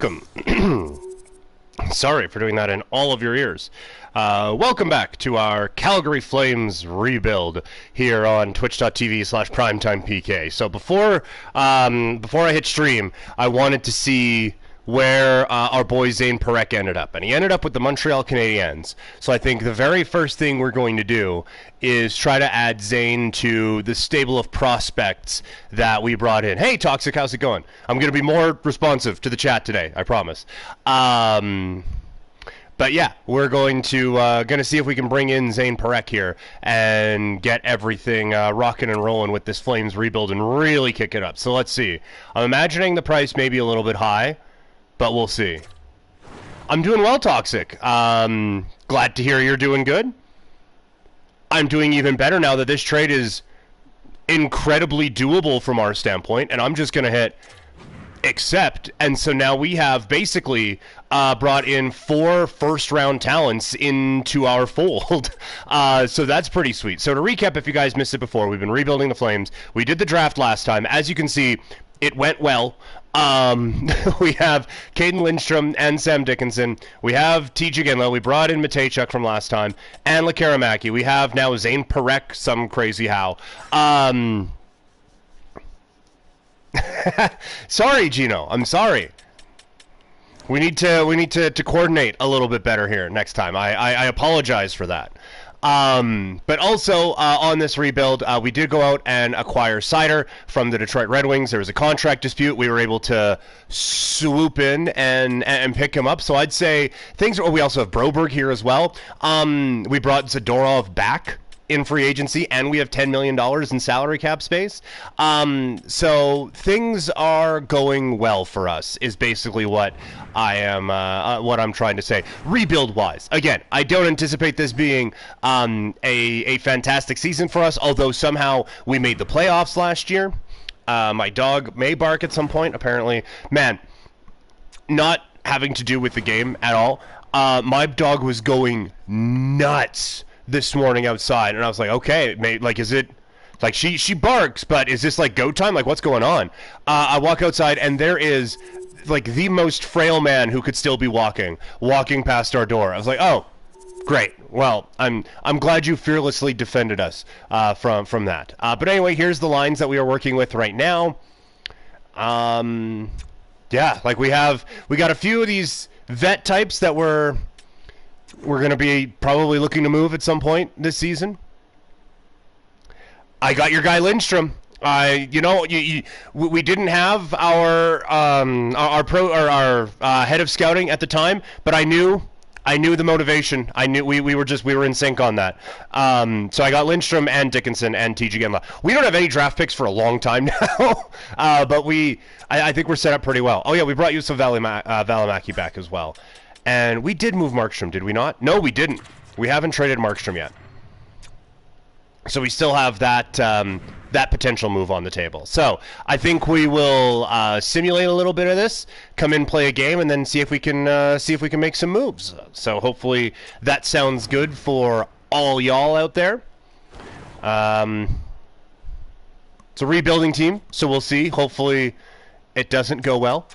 welcome. Sorry for doing that in all of your ears. Welcome back to our Calgary Flames rebuild here on twitch.tv/primetimepk. So before I hit stream, I wanted to see where our boy Zane Parekh ended up. And he ended up with the Montreal Canadiens. So I think the very first thing we're going to do is try to add Zane to the stable of prospects that we brought in. Hey, Toxic, how's it going? I'm going to be more responsive to the chat today, I promise. But yeah, we're going to see if we can bring in Zane Parekh here and get everything rocking and rolling with this Flames rebuild and really kick it up. So let's see. I'm imagining the price may be a little bit high, but we'll see. I'm doing well, Toxic. Glad to hear you're doing good. I'm doing even better now that this trade is incredibly doable from our standpoint, and I'm just going to hit accept. And so now we have basically brought in 4 first-round talents into our fold. So that's pretty sweet. So to recap, if you guys missed it before, we've been rebuilding the Flames. We did the draft last time. As you can see, it went well. We have Caden Lindstrom and Sam Dickinson. We have TJ Ginla. We brought in Matejchuk from last time. And Lekaramaki. We have now Zane Parekh, some crazy how. Sorry, Gino. I'm sorry. We need to coordinate a little bit better here next time. I apologize for that. But also on this rebuild, we did go out and acquire Sider from the Detroit Red Wings. There was a contract dispute. We were able to swoop in and pick him up. So I'd say things. We also have Broberg here as well. We brought Zadorov back in free agency, and we have $10 million in salary cap space. So things are going well for us, is basically what I'm trying to say. Rebuild-wise, again, I don't anticipate this being a fantastic season for us, although somehow we made the playoffs last year. My dog may bark at some point, apparently. Man, not having to do with the game at all. My dog was going nuts this morning outside, and I was like, okay, mate, like, is it like she barks, but is this like go time? Like, what's going on? I walk outside, and there is like the most frail man who could still be walking past our door. I was like, oh, great. Well, I'm glad you fearlessly defended us from that. But anyway, here's the lines that we are working with right now. Yeah, like we got a few of these vet types that we're going to be probably looking to move at some point this season. I got your guy Lindstrom. We didn't have our head of scouting at the time, but I knew the motivation. I knew we were in sync on that. So I got Lindstrom and Dickinson and TJ Ginla. We don't have any draft picks for a long time now, but I think we're set up pretty well. Oh yeah, we brought Yusuf Valimaki back as well. And we did move Markstrom, did we not? No, we didn't. We haven't traded Markstrom yet. So we still have that potential move on the table. So I think we will simulate a little bit of this, come in, play a game, and then see if we can make some moves. So hopefully that sounds good for all y'all out there. It's a rebuilding team, so we'll see. Hopefully it doesn't go well.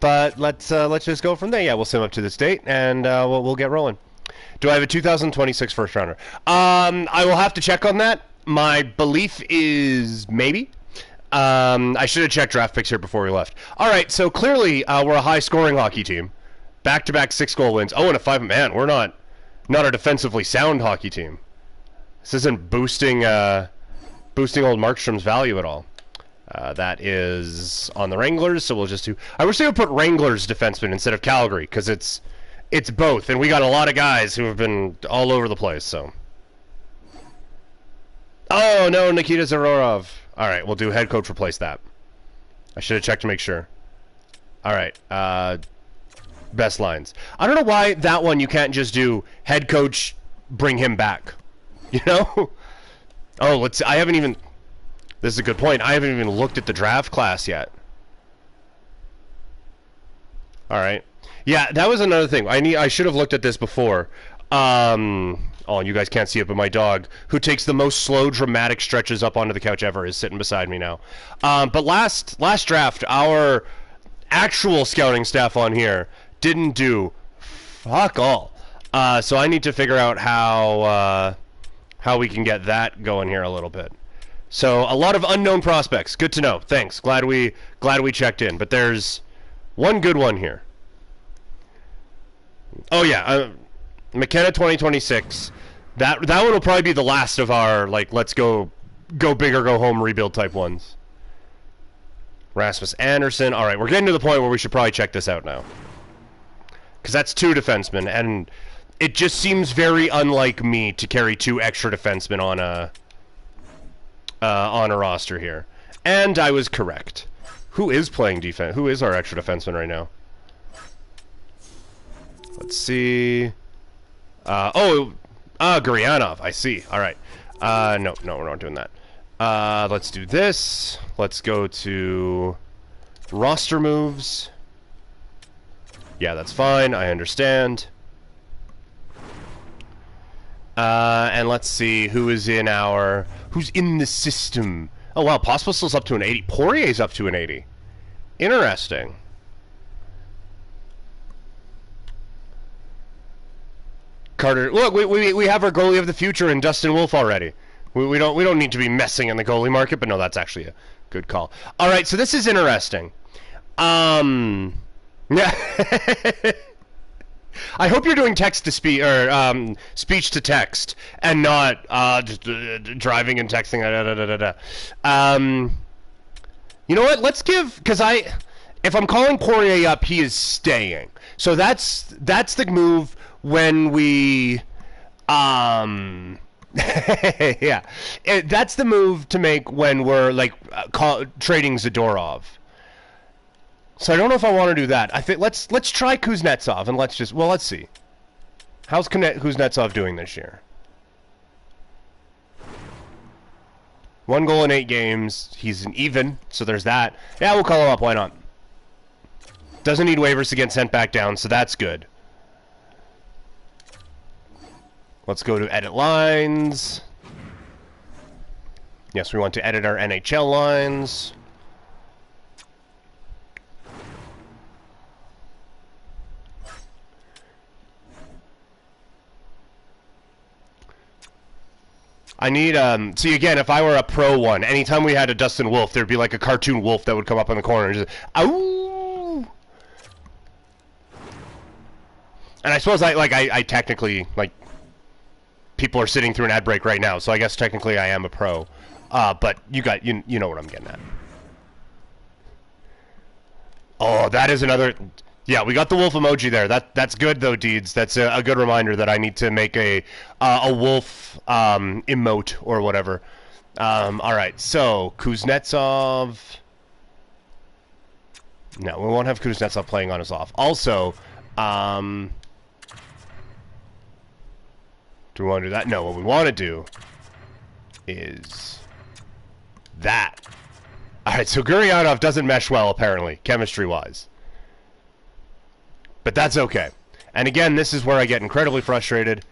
But let's just go from there. Yeah, we'll sim up to this date, and we'll get rolling. Do I have a 2026 first rounder? I will have to check on that. My belief is maybe. I should have checked draft picks here before we left. All right, so clearly we're a high-scoring hockey team. Back-to-back 6-goal wins. Oh, and a 5. Man, we're not a defensively sound hockey team. This isn't boosting old Markstrom's value at all. That is on the Wranglers, so we'll just do... I wish they would put Wranglers defenseman instead of Calgary, because it's both, and we got a lot of guys who have been all over the place, so... Oh, no, Nikita Zarorov. All right, we'll do head coach replace that. I should have checked to make sure. All right, best lines. I don't know why that one you can't just do head coach, bring him back. You know? Oh, let's... I haven't even... This is a good point. I haven't even looked at the draft class yet. All right. Yeah, that was another thing. I should have looked at this before. Oh, you guys can't see it, but my dog, who takes the most slow, dramatic stretches up onto the couch ever, is sitting beside me now. But last draft, our actual scouting staff on here didn't do fuck all. So I need to figure out how we can get that going here a little bit. So a lot of unknown prospects. Good to know. Thanks. Glad we checked in. But there's one good one here. Oh yeah, McKenna 2026. That one will probably be the last of our like let's go big or go home rebuild type ones. Rasmus Anderson. All right, we're getting to the point where we should probably check this out now. Because that's 2 defensemen, and it just seems very unlike me to carry 2 extra defensemen on a roster here. And I was correct. Who is playing defense? Who is our extra defenseman right now? Let's see. Guryanov. I see. All right. No, we're not doing that. Let's do this. Let's go to roster moves. Yeah, that's fine. I understand. And let's see who's in the system. Oh wow, Pospisil's up to an 80. Poirier's up to an 80. Interesting. Carter, look, we have our goalie of the future in Dustin Wolf already. We don't need to be messing in the goalie market, but no, that's actually a good call. All right, so this is interesting. Yeah. I hope you're doing text to speech or speech to text and not just driving and texting. You know what? Let's give because if I'm calling Poirier up, he is staying. So that's the move when we yeah, that's the move to make when we're like trading Zadorov. So I don't know if I want to do that. I think let's try Kuznetsov and let's see. How's Kuznetsov doing this year? 1 goal in 8 games. He's an even, so there's that. Yeah, we'll call him up. Why not? Doesn't need waivers to get sent back down, so that's good. Let's go to edit lines. Yes, we want to edit our NHL lines. I need, see again, if I were a pro one, anytime we had a Dustin Wolf, there'd be like a cartoon wolf that would come up in the corner and just, ow! And I suppose I technically, like, people are sitting through an ad break right now, so I guess technically I am a pro. But you know what I'm getting at. Oh, that is another... Yeah, we got the wolf emoji there. That's good though, Deeds. That's a good reminder that I need to make a wolf emote or whatever. All right, so Kuznetsov. No, we won't have Kuznetsov playing on us off. Also, do we want to do that? No, what we want to do is that. All right, so Guryanov doesn't mesh well apparently, chemistry-wise. But that's okay. And again, this is where I get incredibly frustrated.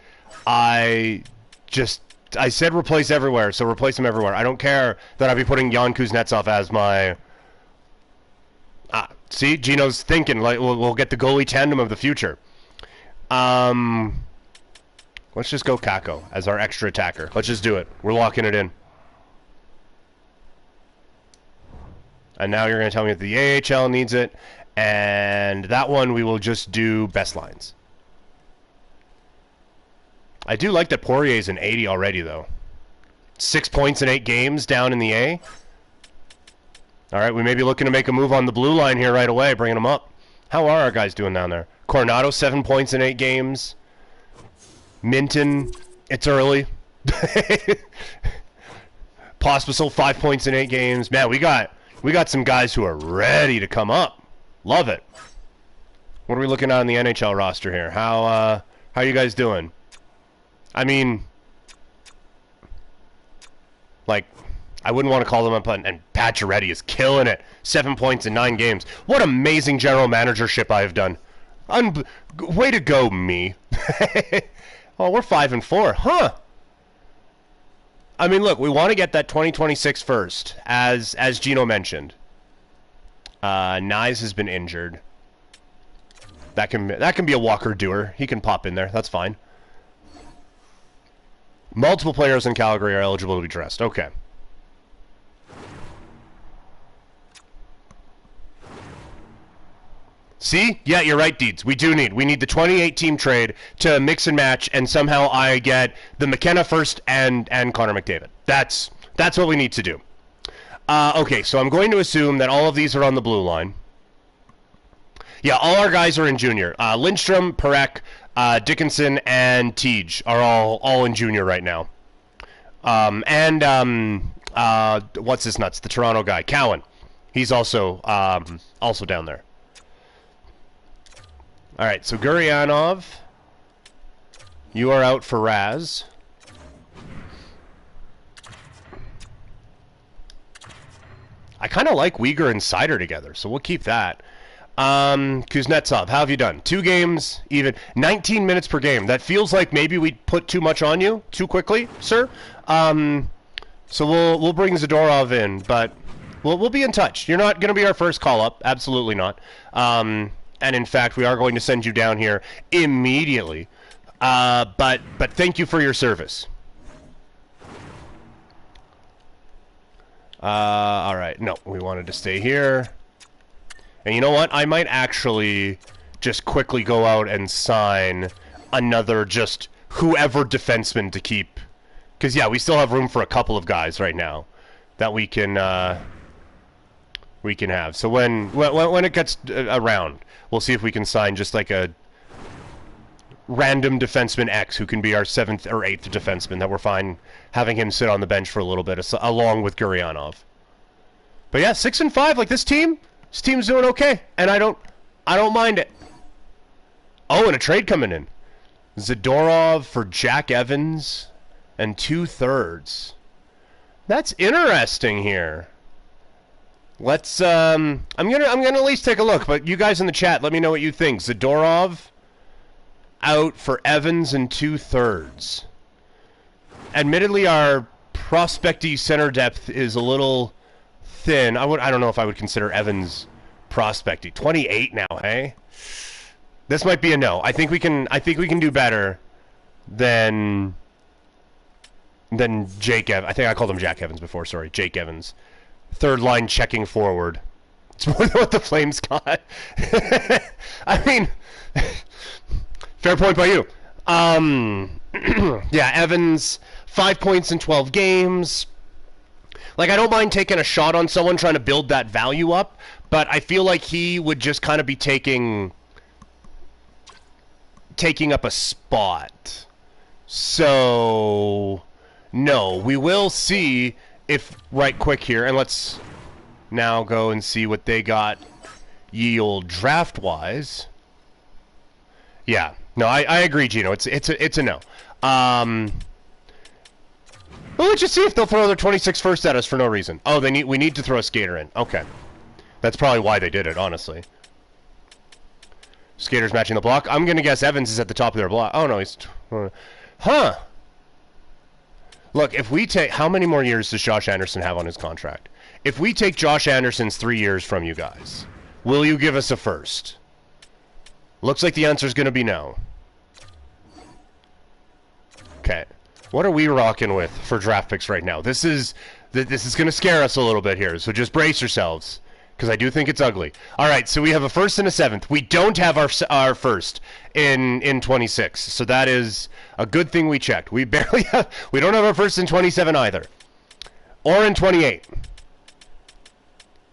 I said replace everywhere, so replace him everywhere. I don't care that I'll be putting Jan Kuznetsov as my... see? Gino's thinking, like, we'll get the goalie tandem of the future. Let's just go Kako as our extra attacker. Let's just do it. We're locking it in. And now you're going to tell me that the AHL needs it. And that one we will just do best lines. I do like that Poirier's an 80 already, though. 6 points in 8 games down in the A. All right, we may be looking to make a move on the blue line here right away, bringing them up. How are our guys doing down there? Coronado, 7 points in 8 games. Minton, it's early. Pospisil, 5 points in 8 games. Man, we got some guys who are ready to come up. Love it. What are we looking at on the NHL roster here? How are you guys doing? I mean, like, I wouldn't want to call them up, and Pacioretty is killing it. 7 points in 9 games. What amazing general managership I have done. Way to go, me. Oh, we're 5-4, huh? I mean, look, we want to get that 2026 first, as Gino mentioned. Nyes has been injured. That can be a Walker doer. He can pop in there. That's fine. Multiple players in Calgary are eligible to be dressed. Okay. See? Yeah, you're right, Deeds. We need the 28-team trade to mix and match, and somehow I get the McKenna first and Connor McDavid. That's what we need to do. Okay, so I'm going to assume that all of these are on the blue line. Yeah, all our guys are in junior. Lindstrom, Parekh, Dickinson, and Tej are all in junior right now. What's his nuts? The Toronto guy, Cowan. He's also down there. All right, so Gurianov, you are out for Raz. I kind of like Uyghur and Sider together, so we'll keep that. Kuznetsov, how have you done? 2 games, even 19 minutes per game. That feels like maybe we put too much on you too quickly, sir. So we'll bring Zadorov in, but we'll be in touch. You're not going to be our first call up, absolutely not. And in fact, we are going to send you down here immediately. But thank you for your service. All right. No, we wanted to stay here. And you know what? I might actually just quickly go out and sign another just whoever defenseman to keep. Because, yeah, we still have room for a couple of guys right now that we can have. So when it gets around, we'll see if we can sign just like a random defenseman X who can be our 7th or 8th defenseman that we're fine having him sit on the bench for a little bit along with Gurianov. But yeah, 6-5, like this team's doing okay, and I don't mind it. Oh, and a trade coming in. Zadorov for Jack Evans and 2/3. That's interesting here. Let's I'm gonna at least take a look, but you guys in the chat, let me know what you think. Zadorov out for Evans and 2/3. Admittedly, our prospecty center depth is a little thin. I don't know if I would consider Evans prospecty. 28 now, hey? This might be a no. I think we can do better than Jake Evans. I think I called him Jack Evans before, sorry. Jake Evans. 3rd line checking forward. It's more than what the Flames got. I mean, fair point by you. Yeah, Evans, 5 points in 12 games. Like, I don't mind taking a shot on someone trying to build that value up, but I feel like he would just kind of be taking up a spot. So, no, we will see if right quick here, and let's now go and see what they got ye old draft-wise. Yeah, no, I agree, Gino. It's a no. Well, let's just see if they'll throw their 26 first at us for no reason. Oh, we need to throw a skater in. Okay. That's probably why they did it, honestly. Skaters matching the block. I'm going to guess Evans is at the top of their block. Oh, no, he's... Huh. Look, if we take... How many more years does Josh Anderson have on his contract? If we take Josh Anderson's 3 years from you guys, will you give us a first? Looks like the answer is going to be no. Okay. What are we rocking with for draft picks right now? This is going to scare us a little bit here, so just brace yourselves, because I do think it's ugly. All right, so we have a first and a 7th. We don't have our first in 26, so that is a good thing we checked. We don't have our first in 27 either, or in 28.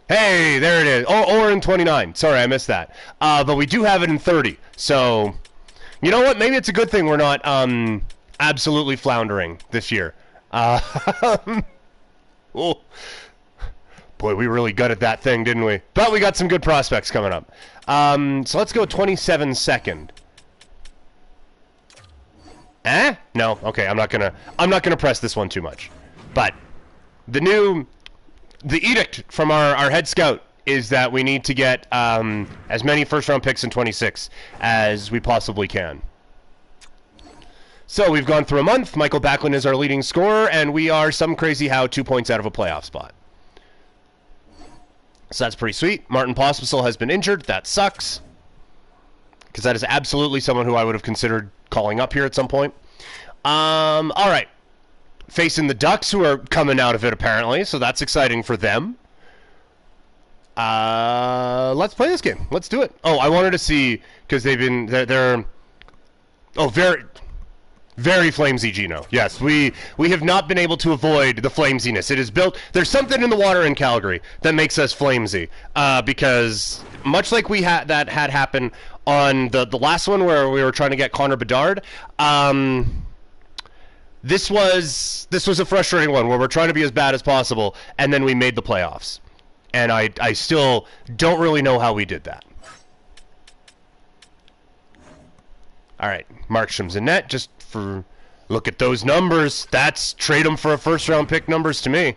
Hey, there it is. Or in 29. Sorry, I missed that. But we do have it in 30. So, you know what? Maybe it's a good thing we're not absolutely floundering this year. Oh. Boy, we really gutted that thing, didn't we? But we got some good prospects coming up. So let's go 27 second. No. Okay, I'm not gonna press this one too much. But the edict from our head scout is that we need to get as many first-round picks in 26 as we possibly can. So we've gone through a month. Michael Backlund is our leading scorer, and we are some crazy how 2 points out of a playoff spot. So that's pretty sweet. Martin Pospisil has been injured. That sucks. Because that is absolutely someone who I would have considered calling up here at some point. All right. Facing the Ducks, who are coming out of it, apparently. So that's exciting for them. Let's play this game. Let's do it. Oh, I wanted to see, because they're very, very flamesy, Gino. Yes, we have not been able to avoid the flamesiness. It is built, there's something in the water in Calgary that makes us flamesy, because much like we had that had happen on the last one where we were trying to get Connor Bedard, this was a frustrating one where we're trying to be as bad as possible, and then we made the playoffs. And I still don't really know how we did that. All right, Markstrom's in net. Just for look at those numbers. That's trade him for a first-round pick numbers to me.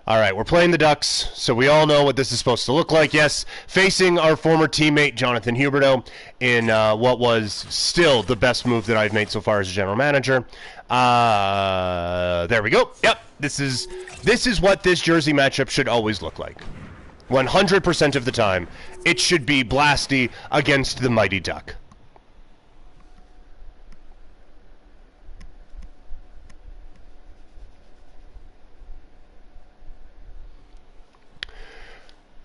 All right, we're playing the Ducks, so we all know what this is supposed to look like. Yes, facing our former teammate, Jonathan Huberdeau, in what was still the best move that I've made so far as a general manager. There we go. Yep, this is what this jersey matchup should always look like. 100% of the time, it should be Blasty against the Mighty Duck.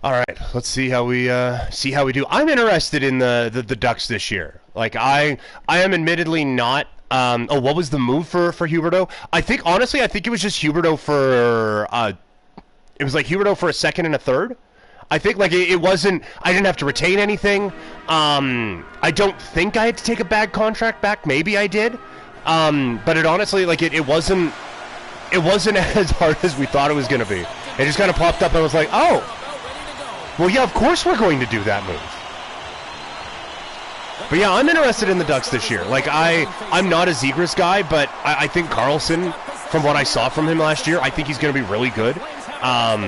All right, let's see how we do. I'm interested in the Ducks this year. Like I am admittedly not. What was the move for Huberdeau? I think it was just Huberdeau for. It was like Huberdeau for a second and a third. I think like it wasn't. I didn't have to retain anything. I don't think I had to take a bad contract back. Maybe I did. But it honestly like it wasn't. It wasn't as hard as we thought it was going to be. It just kind of popped up and I was like, oh. Well, yeah, of course we're going to do that move. But yeah, I'm interested in the Ducks this year. Like, I'm not a Zegras guy, but I think Carlson, from what I saw from him last year, I think he's going to be really good. I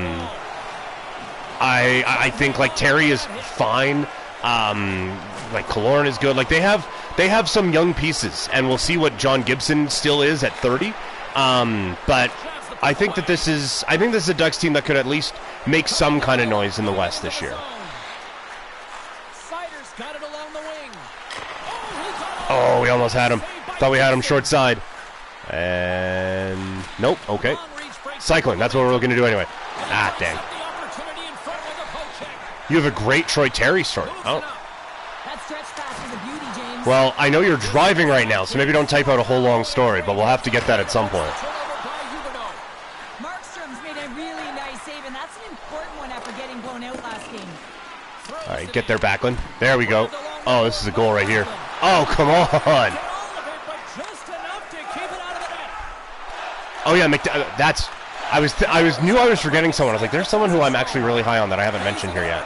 think, like, Terry is fine. Like, Kaloran is good. Like, they have some young pieces, and we'll see what John Gibson still is at 30. But I think that this is a Ducks team that could at least make some kind of noise in the West this year. Oh, we almost had him. Thought we had him short side. And nope, okay. Cycling, that's what we're looking to do anyway. Ah, dang. You have a great Troy Terry story. Oh. Well, I know you're driving right now, so maybe don't type out a whole long story, but we'll have to get that at some point. All right, get there, Backlund. There we go. Oh, this is a goal right here. Oh, come on. Oh yeah, that's. I was forgetting someone. I was like, there's someone who I'm actually really high on that I haven't mentioned here yet.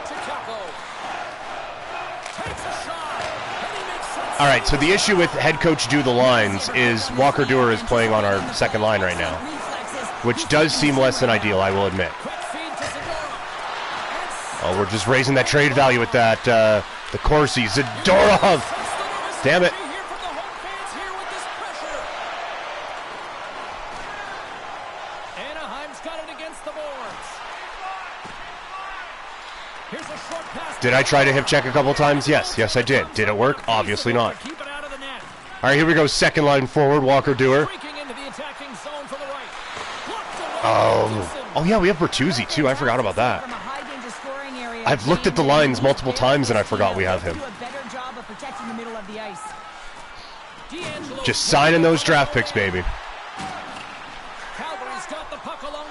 All right, so the issue with head coach Do the Lines is Walker Duehr is playing on our second line right now, which does seem less than ideal, I will admit. Oh, we're just raising that trade value with that, the Corsi. Zadorov! Damn it. Did I try to hip check a couple times? Yes, I did. Did it work? Obviously not. All right, here we go. Second line forward, Walker Duehr. Oh yeah, we have Bertuzzi too. I forgot about that. I've looked at the lines multiple times and I forgot we have him. Just signing those draft picks, baby.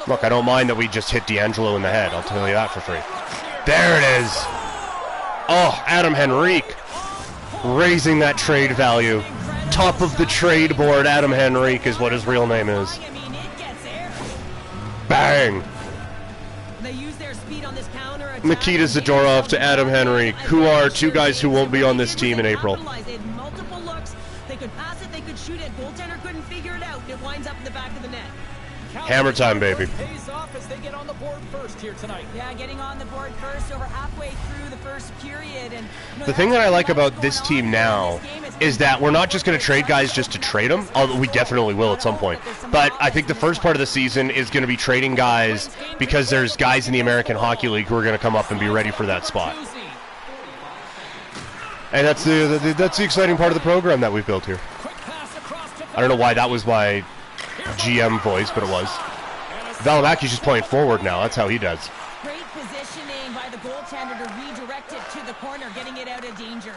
Look, I don't mind that we just hit D'Angelo in the head. I'll tell you that for free. There it is. Oh, Adam Henrique. Raising that trade value. Top of the trade board, Adam Henrique is what his real name is. Bang. Nikita Zadorov to Adam Henrique, who are two guys who won't be on this team in April. They could pass it, they could shoot it. Goaltender couldn't figure it out. It winds up in the back of the net. Hammer time, baby. Pays off as they get on the board first here tonight. Yeah, getting on the board first over halfway through the first period. And the thing that I like about this team now is that we're not just going to trade guys just to trade them, although we definitely will at some point. But I think the first part of the season is going to be trading guys because there's guys in the American Hockey League who are going to come up and be ready for that spot. And that's the exciting part of the program that we've built here. I don't know why that was my GM voice, but it was. Valimaki's just playing forward now. That's how he does. Great positioning by the goaltender to redirect it to the corner, getting it out of danger.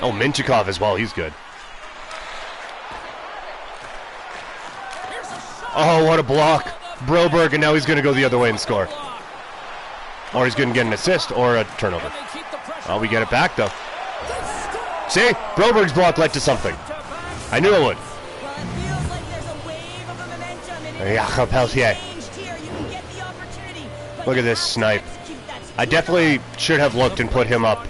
Oh, Minchikov as well. He's good. Oh, what a block. Broberg, and now he's going to go the other way and score. Or he's going to get an assist or a turnover. Oh, we get it back, though. See? Broberg's block led to something. I knew it would. Well, it feels like there's a wave of momentum. And Yeah, Peltier. Look at this snipe. I definitely should have looked and put him up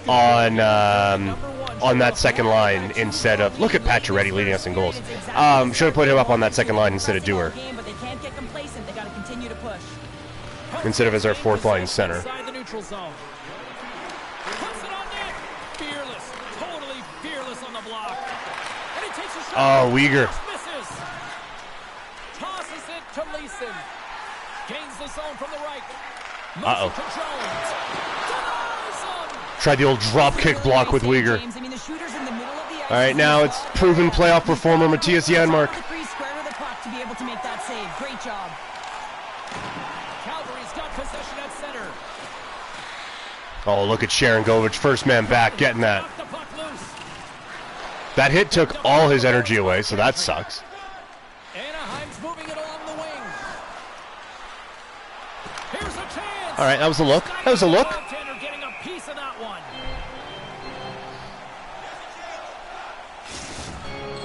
on that second line instead of... Look at Pacioretty leading us in goals. Should have put him up on that second line instead of Dewar. Instead of as our fourth line center. Oh, Uyghur. Tosses it to Leeson. Gains the zone from the right. Uh-oh. Tried the old drop kick block with Uyghur. All right, now it's proven playoff performer Matthias Janmark. Great job. Calgary's got possession at center. Oh, look at Sharon Govich, first man back, getting that. That hit took all his energy away, so that sucks. Anaheim's moving it along the wing. Here's a chance. All right, that was a look. That was a look. Getting a piece of that one.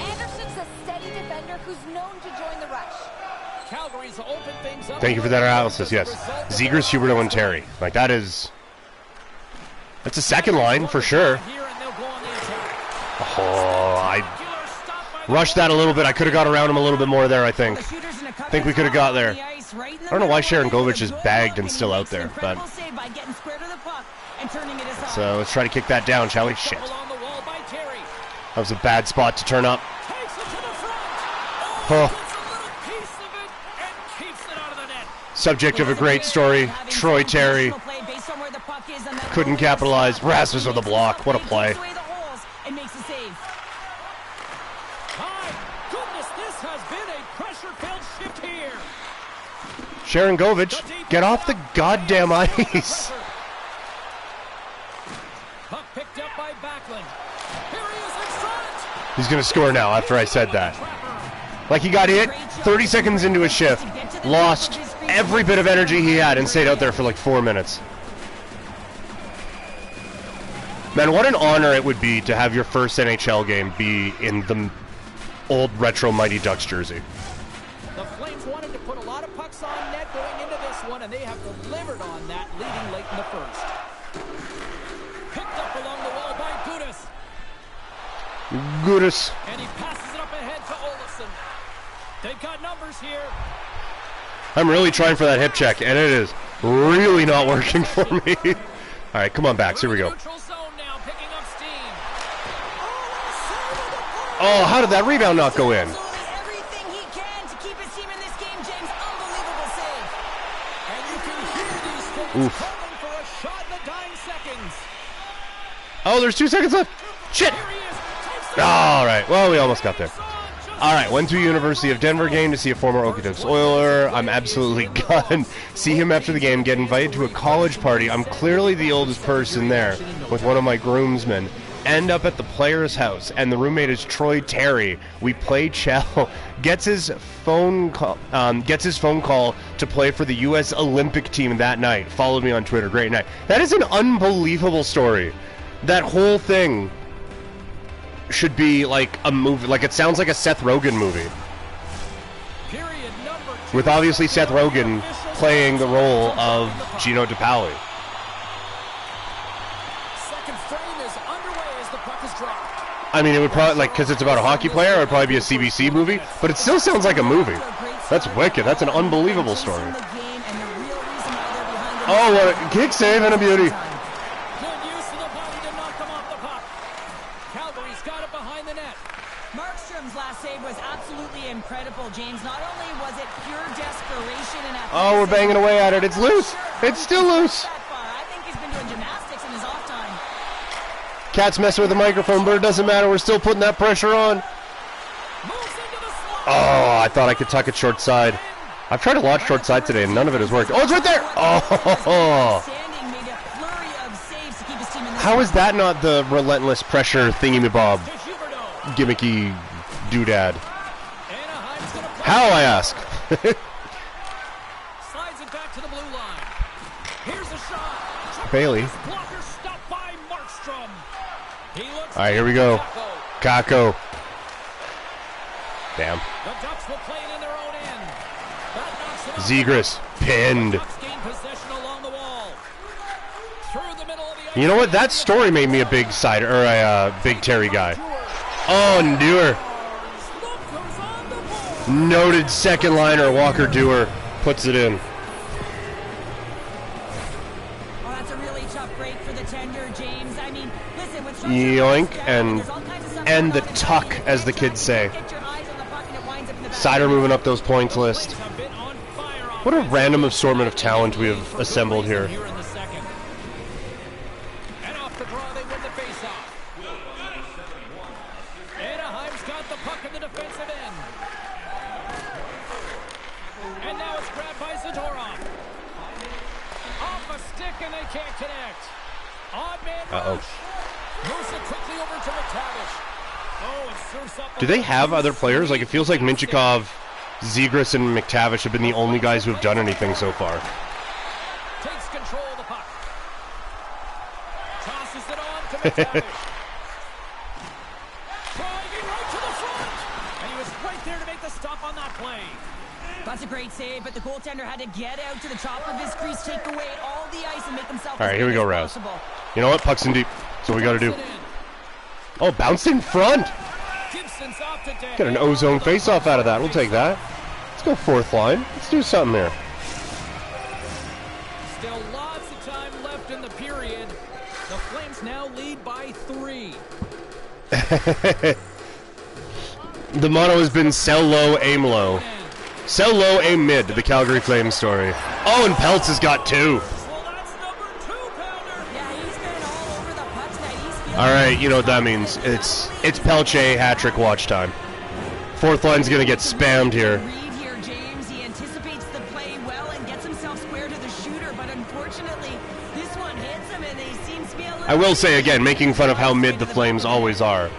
Anderson's a steady defender who's known to join the rush. Calgary's open things up. Thank you for that analysis. Yes, Zegras, Huberdeau, and Terry. Like that's a second line for sure. Oh, I rushed that a little bit. I could have got around him a little bit more there, I think. I think we could have got there. I don't know why Sharon Govich is bagged and still out there, but... So let's try to kick that down, shall we? Shit. That was a bad spot to turn up. Oh. Subject of a great story, Troy Terry. Couldn't capitalize. Rasmus with a block. What a play. And makes a save. My goodness, this has been a pressure-filled shift here. Sharon Govich, get off the goddamn ice. Puck picked up by Backlund. Here he is in front. He's going to score now after I said that. Like he got hit 30 seconds into his shift, lost every bit of energy he had and stayed out there for like 4 minutes. Man, what an honor it would be to have your first NHL game be in the old retro Mighty Ducks jersey. The Flames wanted to put a lot of pucks on net going into this one, and they have delivered on that, leading late in the first. Picked up along the wall by Gudas. Gudas. And he passes it up ahead to Olofsson. They've got numbers here. I'm really trying for that hip check, and it is really not working for me. All right, come on, backs. Here we go. Oh, how did that rebound not go in? Everything he can to keep his team in this game, James. Unbelievable save. And you can hear these fans calling for a shot in the dying seconds. Oh, there's 2 seconds left. Shit. All right. Well, we almost got there. All right. Went to a University of Denver game to see a former Okotoks Oiler. I'm absolutely gone. See him after the game. Get invited to a college party. I'm clearly the oldest person there with one of my groomsmen. End up at the player's house, and the roommate is Troy Terry. We play Chell. Gets his phone call to play for the U.S. Olympic team that night. Followed me on Twitter. Great night. That is an unbelievable story. That whole thing should be like a movie. Like it sounds like a Seth Rogen movie. With obviously Seth Rogen playing the role of Gino DiPaoli. I mean, it would probably, like, because it's about a hockey player, it would probably be a CBC movie, but it still sounds like a movie. That's wicked. That's an unbelievable story. Oh, what a kick save and a beauty. Good use of the body to knock them off the puck. Calgary's got it behind the net. Markstrom's last save was absolutely incredible, James. Not only was it pure desperation and Oh, we're banging away at it. It's loose. It's still loose. I think he's been doing gymnastics in his off time. Cat's messing with the microphone, but it doesn't matter. We're still putting that pressure on. Oh, I thought I could tuck it short side. I've tried a lot short side today, and none of it has worked. Oh, it's right there. Oh. How is that not the relentless pressure thingy-me-bob gimmicky doodad? How, I ask? Slides it back to the blue line. Here's a shot. Bailey. Blocker stopped by Markstrom. All right, here we go. Kako. Damn. The Ducks will play it in their own end. Zegras pinned. Ducks gain possession along the wall. Through the middle of the ice. You know what? That story made me a big side or a big Terry guy. Oh, and Dewar. Noted second liner Walker Dewar puts it in. Oh, that's a really tough break for the tender, James. I mean, listen, with Yoink and the tuck, as the kids say. Sider moving up those points list. What a random assortment of talent we have assembled here. And off the draw, they win the faceoff. Anaheim's got the puck in the defensive end. And now it's grabbed by Zadorov. Off a stick, and they can't connect. Odd man rush. Moves it quickly over to McTavish. Oh, it serves up. Do they have other players? Like, it feels like Minchikov, Zegras, and McTavish have been the only guys who have done anything so far. Takes control of the puck. Tosses it on to McTavish. Driving right to the front. And he was right there to make the stop on that play. That's a great save, but the goaltender had to get out to the top of his crease, take away all the ice, and make himself. All right, here we go, Raz. You know what? Puck's in deep. That's what we got to do. Oh, bounced in front. Get an ozone face-off out of that. We'll take that. Let's go fourth line. Let's do something there. Still lots of time left in the period. The Flames now lead by 3. The motto has been sell low, aim low. Sell low, aim mid, the Calgary Flames story. Oh, and Peltz has got 2. All right, you know what that means. It's Pelche hat-trick watch time. Fourth line's going to get spammed here. Reed here, James. He anticipates the play well and gets himself square to the shooter, but unfortunately, this one hits him, and he seems to be a little... I will say again, making fun of how mid the Flames always are.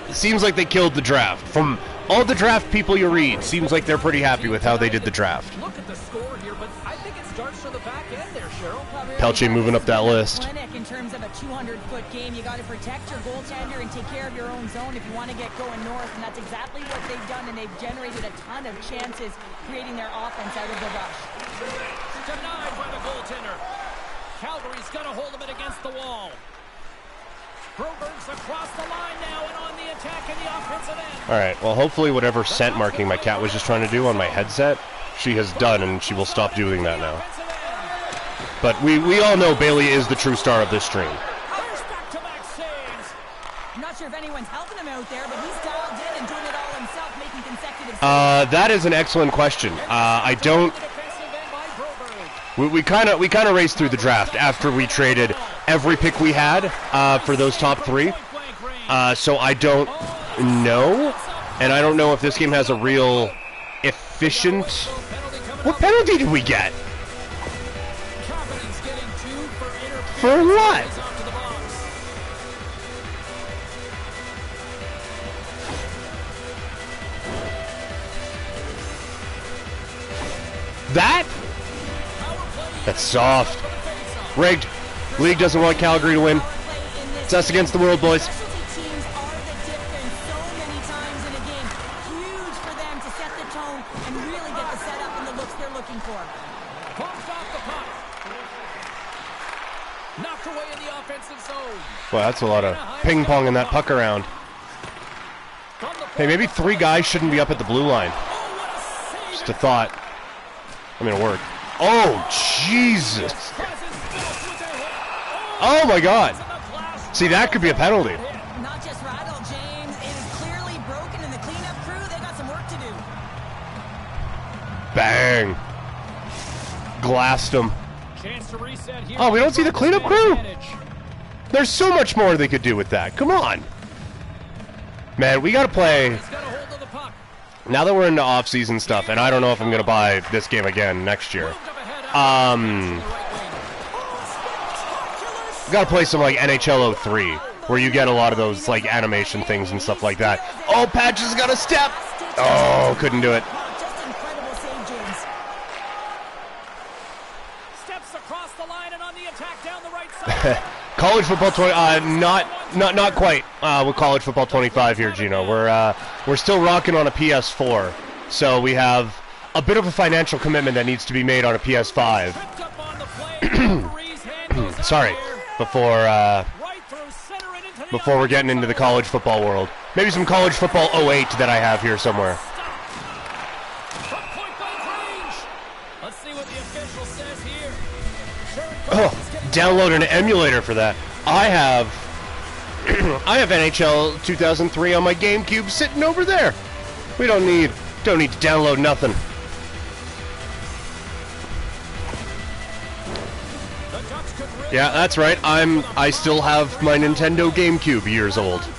It seems like they killed the draft. From all the draft people you read, seems like they're pretty happy with how they did the draft. Look at the score here, but I think it starts from the back end there, Cheryl. Pelche moving up that list. In terms of a 200-foot game, you got to protect your goaltender and take care of your own zone if you want to get going north, and that's exactly what they've done, and they've generated a ton of chances creating their offense out of the rush. Denied by the goaltender. Calgary's got a hold of it against the wall. Broberg's across the line now and on the attack in the offensive end. All right, well, hopefully whatever scent marking my cat was just trying to do on my headset, she has done, and she will stop doing that now. But we all know Bailey is the true star of this stream. I'm not sure if anyone's helping him out there, but he's dialed in and doing it all himself, making consecutive saves. That is an excellent question. I don't... We kind of raced through the draft after we traded every pick we had for those top 3. So I don't know, and I don't know if this game has a real efficient... What penalty did we get? For what? That? That's soft. Rigged. League doesn't want Calgary to win. It's us against the world, boys. Teams are the difference so many times in a game. Huge for them to set the tone and really get the setup and the looks they're looking for. Bumped off the puck. Knocked knocked away in the offensive zone. Well, that's a lot of ping-pong in that puck around. Hey, maybe 3 guys shouldn't be up at the blue line. Just a thought. I mean, it'll work. Oh, Jesus. Oh, my God. See, that could be a penalty. Not just rattled, James. It is clearly broken, and the cleanup crew, they got some work to do. Bang. Glassed him. Chance to reset here. Oh, we don't see the cleanup crew? There's so much more they could do with that. Come on. Man, we got to play. He's got a hold of the puck. Now that we're into off-season stuff, and I don't know if I'm going to buy this game again next year. Got to play some, like, NHL 03, where you get a lot of those, like, animation things and stuff like that. Oh, Patch has got a step. Oh, couldn't do it. Just incredible save, James. Steps across the line and on the attack down the right side. College football 20, not quite with college football 25 here, Gino. We're still rocking on a PS4, so we have a bit of a financial commitment that needs to be made on a PS5. Tripped up on the play. Referee's hand goes out Sorry, there. before Right through center and into the before we're getting into the college football world. Maybe some college football 08 that I have here somewhere. From point blank range. Let's see what the official says here. Oh, download an emulator for that. I have NHL 2003 on my GameCube sitting over there. We don't need to download nothing. The Ducks could really Yeah, that's right. I still have my Nintendo GameCube years old. So much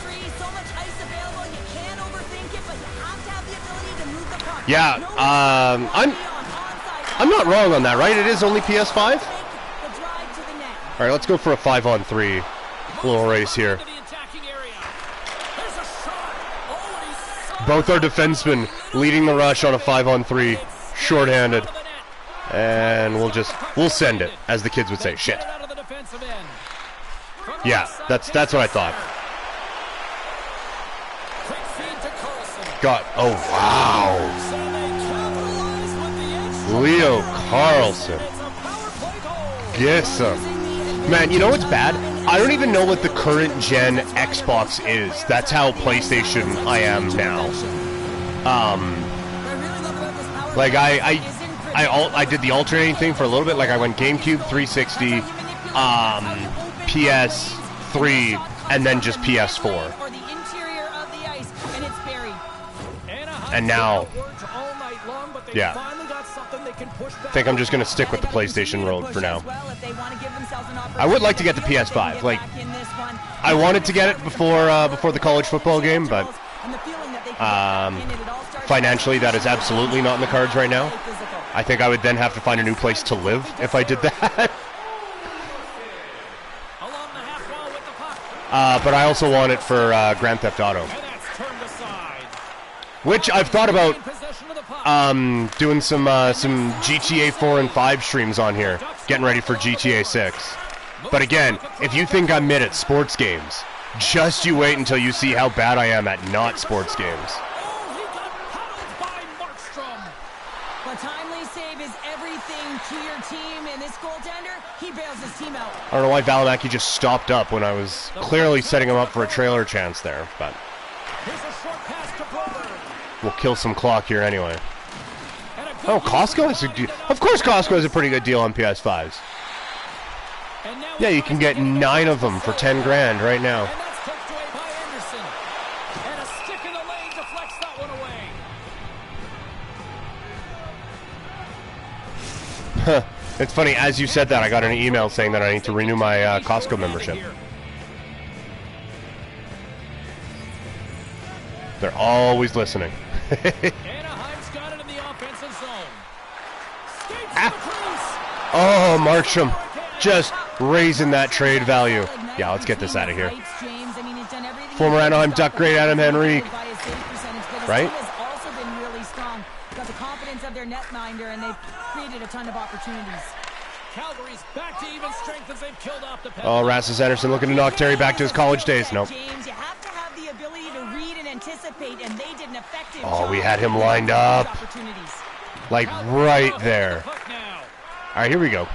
ice available, and you can't overthink it, but you have to have the ability to move the puck. Yeah, No I'm not wrong on that, right? It is only PS5? the drive to the net. All right, let's go for a 5-on-3 little race here. into the attacking area. There's a shot. Oh, and he's so Both our defensemen leading the rush on a 5-on-3, shorthanded. out of the net. And we'll send it, as the kids would say. Shit. Get it out of the defensive end. From the Yeah, side, that's what I thought. quick feed to Carlson. Oh, wow. So they capitalize with the extra Leo player. Carlson. It's a power play goal. Get some. Man, you know what's bad? I don't even know what the current gen Xbox is. That's how PlayStation I am now. Like I did the alternating thing for a little bit. Like I went GameCube, 360, PS3, and then just PS4. Or the interior of the ice, and it's buried. And now, yeah. I I think I'm just gonna stick with the PlayStation road for now. I would like to get the PS5. Like, I wanted to get it before the college football game, but financially, that is absolutely not in the cards right now. I think I would then have to find a new place to live if I did that. But I also want it for Grand Theft Auto, which I've thought about doing some GTA 4 and 5 streams on here, getting ready for GTA 6. But again, if you think I'm mid at sports games, just you wait until you see how bad I am at not sports games. A timely save is everything to your team, and this goaltender, he bails his team out. I don't know why Valimaki just stopped up when I was clearly setting him up for a trailer chance there, but we'll kill some clock here anyway. Oh, Costco has a deal. Of course Costco has a pretty good deal on PS5s. Yeah, you can get 9 of them for 10 grand right now. Huh. It's funny, as you said that, I got an email saying that I need to renew my Costco membership. They're always listening. Anaheim's got it in the offensive zone. Oh, Markstrom just raising that trade value. Yeah, let's get this out of here. Former Anaheim Duck great Adam Henrique. Right? Also been really strong. Got the confidence of their netminder, and they've created a ton of opportunities. Calgary's back to even strength as they've killed off the penalty. Oh, Rasmus Anderson looking to knock Terry back to his college days. Nope. James, you have to have the ability to read and anticipate, and they did an effective Oh, we job had him of lined up. opportunities. Like right there. All right, here we go.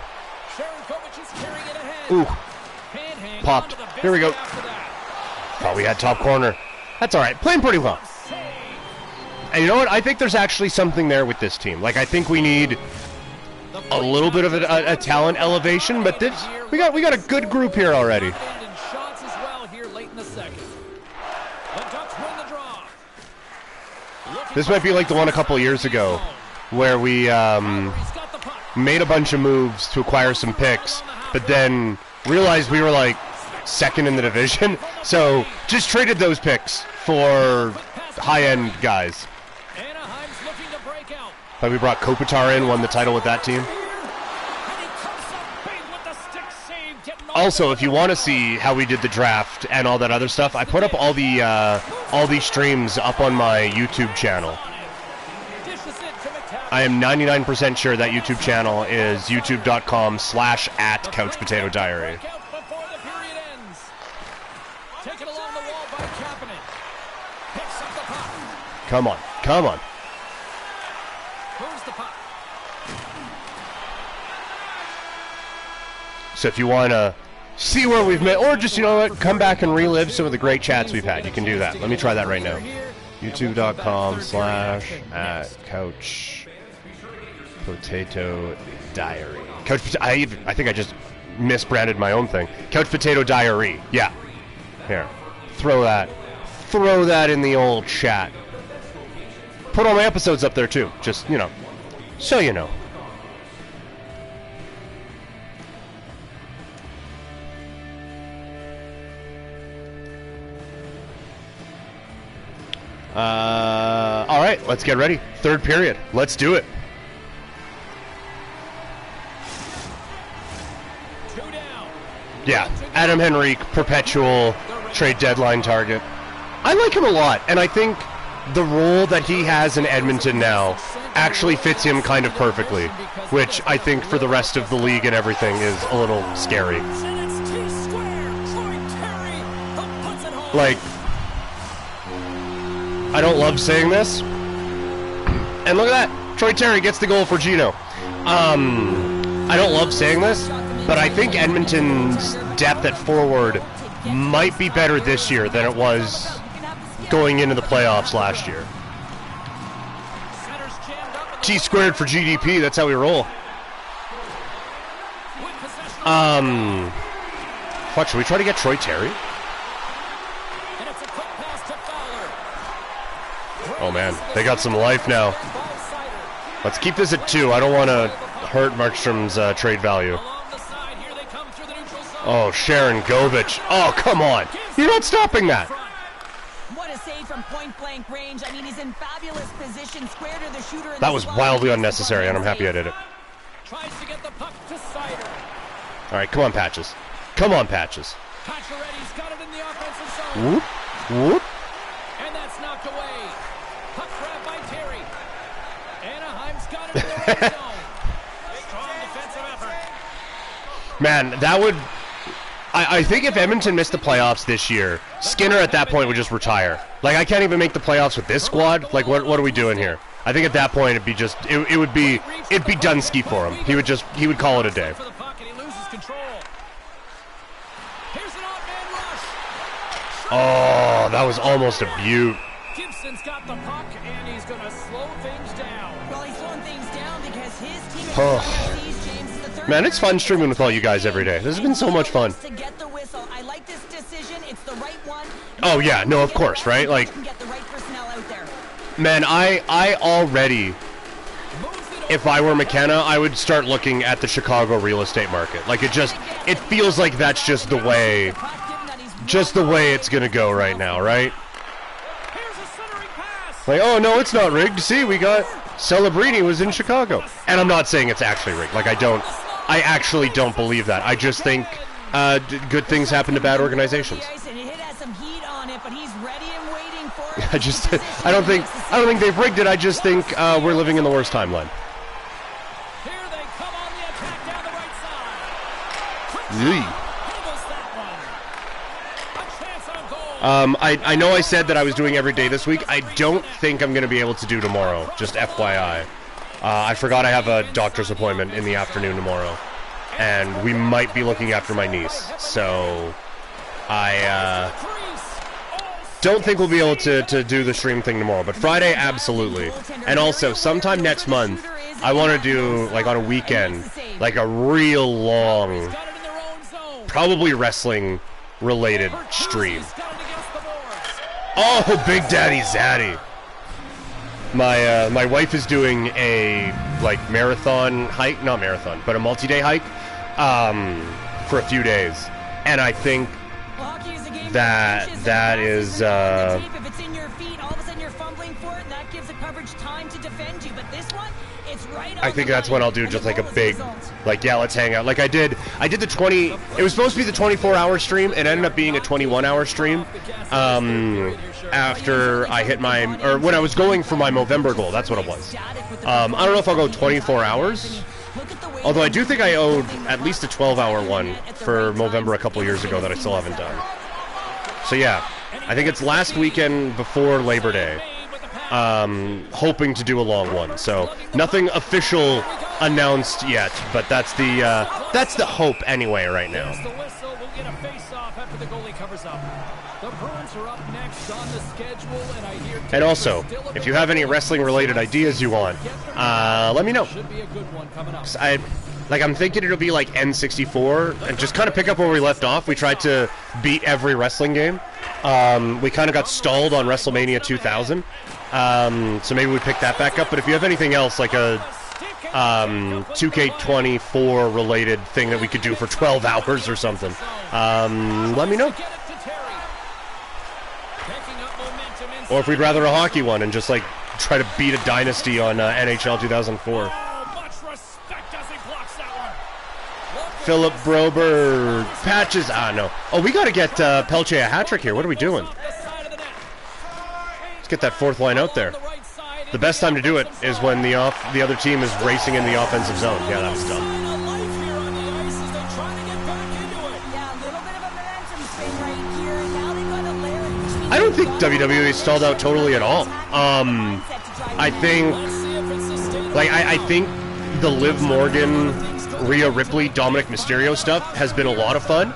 Sharon Kovic is carrying it ahead. Ooh. popped. Here we go. Thought we had top corner. That's all right. Playing pretty well. And you know what? I think there's actually something there with this team. Like, I think we need a little bit of a talent elevation, but this we got a good group here already. This might be like the one a couple years ago where we made a bunch of moves to acquire some picks, but then realized we were like second in the division, so just traded those picks for high-end guys. Like we brought Kopitar in, won the title with that team. Also, if you want to see how we did the draft and all that other stuff, I put up all these streams up on my YouTube channel. I am 99% sure that YouTube channel is youtube.com/@CouchPotatoDiary. Come on, come on. So if you want to see where we've met, or just, you know what, come back and relive some of the great chats we've had, you can do that. Let me try that right now. youtube.com/@CouchPotatoDiary. I think I just misbranded my own thing. Couch Potato Diary. Yeah. Here. Throw that in the old chat. Put all my episodes up there too. Just, you know, so you know. All right, let's get ready. Third period. Let's do it. Yeah, Adam Henrique, perpetual trade deadline target. I like him a lot, and I think the role that he has in Edmonton now actually fits him kind of perfectly, which I think for the rest of the league and everything is a little scary. Like, I don't love saying this. And look at that. Troy Terry gets the goal for Gino. I don't love saying this, but I think Edmonton's depth at forward might be better this year than it was going into the playoffs last year. T squared for GDP. That's how we roll. Fuck, should we try to get Troy Terry? Oh man, they got some life now. Let's keep this at 2. I don't want to hurt Markstrom's trade value. Oh, Sharon Govich. Oh, come on. You're not stopping that. What a save from point-blank range. I mean, he's in fabulous position, square to the shooter. That was wildly unnecessary, and I'm happy I did it. Tries to get the puck to Sider. All right, come on, Patches. Come on, Patches. Pacioretty's got it in the offensive zone. Whoop, whoop. And that's knocked away. Puck grab by Terry. Anaheim's got it in the red zone. Strong defensive effort. Man, that would... I think if Edmonton missed the playoffs this year, Skinner at that point would just retire. Like, I can't even make the playoffs with this squad. Like, what are we doing here? I think at that point it'd be just it'd be Dunsky for him. He would call it a day. Oh, that was almost a beaut. Gibson's got the puck and he's going to slow things down. Well, he's slowing things down because his team Man, it's fun streaming with all you guys every day. This has been so much fun. To get the whistle. I like this decision. It's the right one. Oh yeah, no, of course, right? Like, get the right personnel out there. Man, I already, if I were McKenna, I would start looking at the Chicago real estate market. Like, it feels like that's just the way it's gonna go right now, right? Like, oh no, it's not rigged. See, we got Celebrini was in Chicago, and I'm not saying it's actually rigged. Like, I actually don't believe that. I just think good things happen to bad organizations. I don't think they've rigged it. I just think we're living in the worst timeline. Here they come on the attack down the right side. I know I said that I was doing every day this week. I don't think I'm going to be able to do tomorrow, just FYI. I forgot I have a doctor's appointment in the afternoon tomorrow, and we might be looking after my niece. So I don't think we'll be able to do the stream thing tomorrow, but Friday, absolutely. And also, sometime next month, I want to do, like, on a weekend, like a real long, probably wrestling-related stream. Oh, Big Daddy Zaddy. My wife is doing a, like, marathon hike, not marathon, but a multi-day hike, for a few days. And I think that is, if it's in your feet, all of a sudden you're fumbling for it, and that gives the coverage time to defend you. But this one, it's right on I think that's when I'll do just like a big, like, yeah, let's hang out. Like I did the 20, it was supposed to be the 24-hour stream. It ended up being a 21-hour stream, after I hit my, or when I was going for my Movember goal, that's what it was. I don't know if I'll go 24 hours, although I do think I owed at least a 12-hour one for Movember a couple years ago that I still haven't done. So yeah, I think it's last weekend before Labor Day. Hoping to do a long one. So nothing official announced yet, but that's the hope anyway right now. The whistle will get a face-off after the goalie covers up. The Bruins are up next on the schedule, and I hear. And also, if you have any wrestling-related ideas you want, let me know. Should be a good one coming up. I'm thinking it'll be like N64, and just kind of pick up where we left off. We tried to beat every wrestling game. We kind of got stalled on WrestleMania 2000, so maybe we pick that back up. But if you have anything else, like a 2K24 related thing that we could do for 12 hours or something, let me know. Or if we'd rather a hockey one and just like try to beat a dynasty on NHL 2004. Philip Broberg, Patches, no. Oh, we got to get Pelche a hat trick here. What are we doing? Let's get that fourth line out there. The best time to do it is when the other team is racing in the offensive zone. Yeah, that was dumb. I don't think WWE stalled out totally at all. I think, like, I think the Liv Morgan, Rhea Ripley, Dominic Mysterio stuff has been a lot of fun.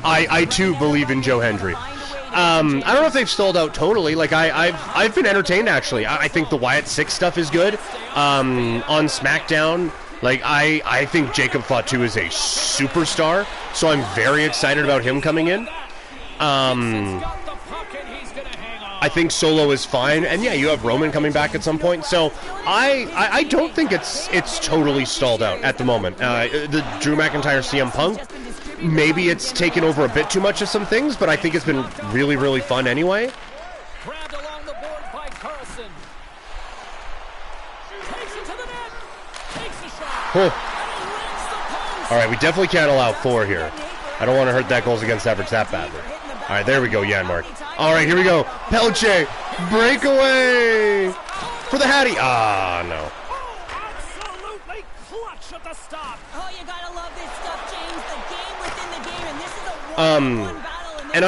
I too believe in Joe Hendry. I don't know if they've stalled out totally. Like I've been entertained actually. I think the Wyatt Six stuff is good. On SmackDown, like I think Jacob Fatu is a superstar, so I'm very excited about him coming in. I think Solo is fine, and yeah, you have Roman coming back at some point. So I don't think it's totally stalled out at the moment. The Drew McIntyre CM Punk, maybe it's taken over a bit too much of some things, but I think it's been really, really fun anyway. Grabbed along the board by Carlson. Takes it to the net. Takes a shot. Oh. All right, we definitely can't allow 4 here. I don't want to hurt that goals against average that badly. All right, there we go, Janmark. All right, here we go. Pelche, breakaway for the Hattie. Ah, no. Absolutely clutch at the stop. Oh, you gotta love this stuff, James. The game within the game, and this is a one-on-one battle. And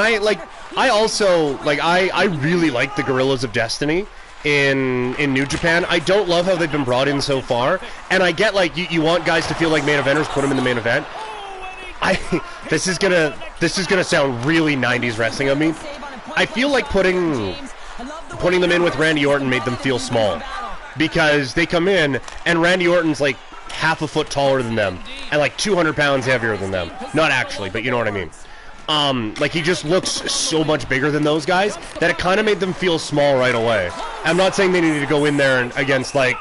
I really like the Gorillas of Destiny in New Japan. I don't love how they've been brought in so far, and I get like you want guys to feel like main eventers, put them in the main event. This is gonna sound really 90s wrestling of me. I feel like putting them in with Randy Orton made them feel small, because they come in and Randy Orton's like half a foot taller than them and like 200 pounds heavier than them. Not actually, but you know what I mean. Like he just looks so much bigger than those guys that it kind of made them feel small right away. I'm not saying they needed to go in there and against like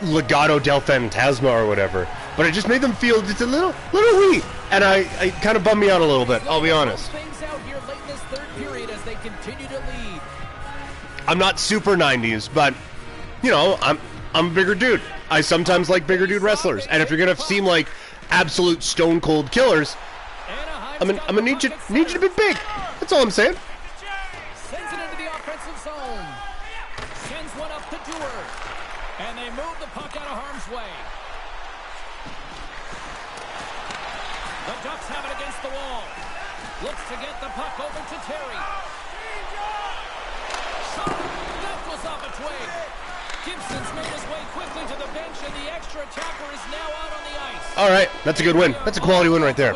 Legado del Fantasma or whatever, but it just made them feel just a little wee, and I kind of bummed me out a little bit, I'll be honest. I'm not super 90s, but you know, I'm a bigger dude. I sometimes like bigger dude wrestlers, and if you're gonna seem like absolute stone cold killers, I'm gonna need you to be big. That's all I'm saying. Sends it into the offensive zone. Sends one up to Dewar. And they move the puck out of harm's way. The Ducks have it against the wall. Looks to get the puck over to Terry. Shot. That was off a twig. Gibson's made his way quickly to the bench, and the extra attacker is now out on the ice. All right, that's a good win. That's a quality win right there.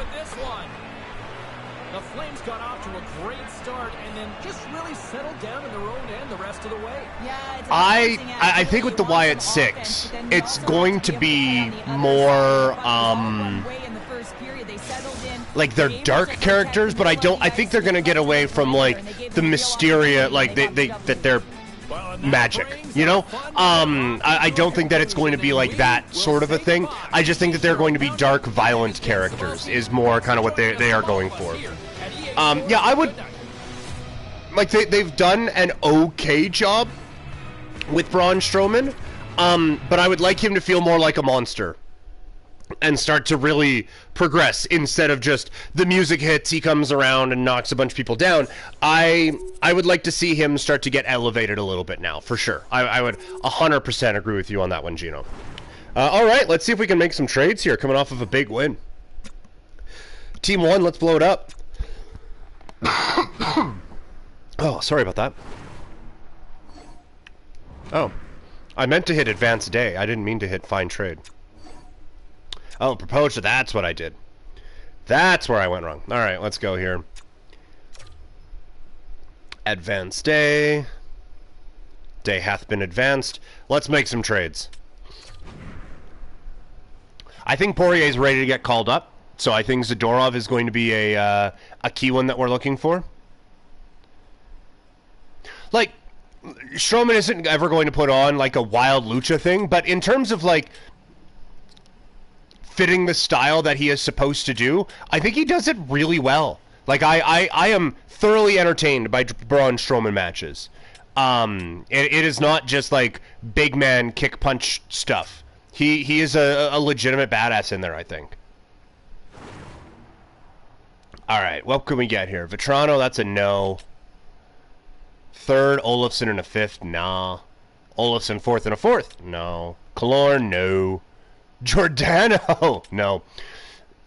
The Flames got off to a great start and then just really settled down in their own end the rest of the way. Yeah, it's I think with the Wyatt 6, it's going to be more like they're dark characters, but I think they're going to get away from like the Mysteria, like that they're magic, you know? I don't think that it's going to be like that sort of a thing. I just think that they're going to be dark, violent characters is more kind of what they are going for. Yeah, I would... Like, they've done an okay job with Braun Strowman, but I would like him to feel more like a monster and start to really progress instead of just the music hits, he comes around and knocks a bunch of people down. I would like to see him start to get elevated a little bit now, for sure. I would 100% agree with you on that one, Gino. All right, let's see if we can make some trades here coming off of a big win. Team 1, let's blow it up. Oh, sorry about that. Oh, I meant to hit Advanced Day. I didn't mean to hit Find Trade. Oh, proposed, that's what I did. That's where I went wrong. All right, let's go here. Advanced Day. Day hath been advanced. Let's make some trades. I think Poirier's ready to get called up, so I think Zadorov is going to be a key one that we're looking for. Like, Strowman isn't ever going to put on, like, a wild lucha thing, but in terms of, like, fitting the style that he is supposed to do, I think he does it really well. Like, I am thoroughly entertained by Braun Strowman matches. It is not just, like, big man kick punch stuff. He is a legitimate badass in there, I think. All right, what can we get here? Vetrano, that's a no. Third, Olofsson in a fifth, nah. Olofsson fourth and a fourth, no. Killorn, no. Giordano, no.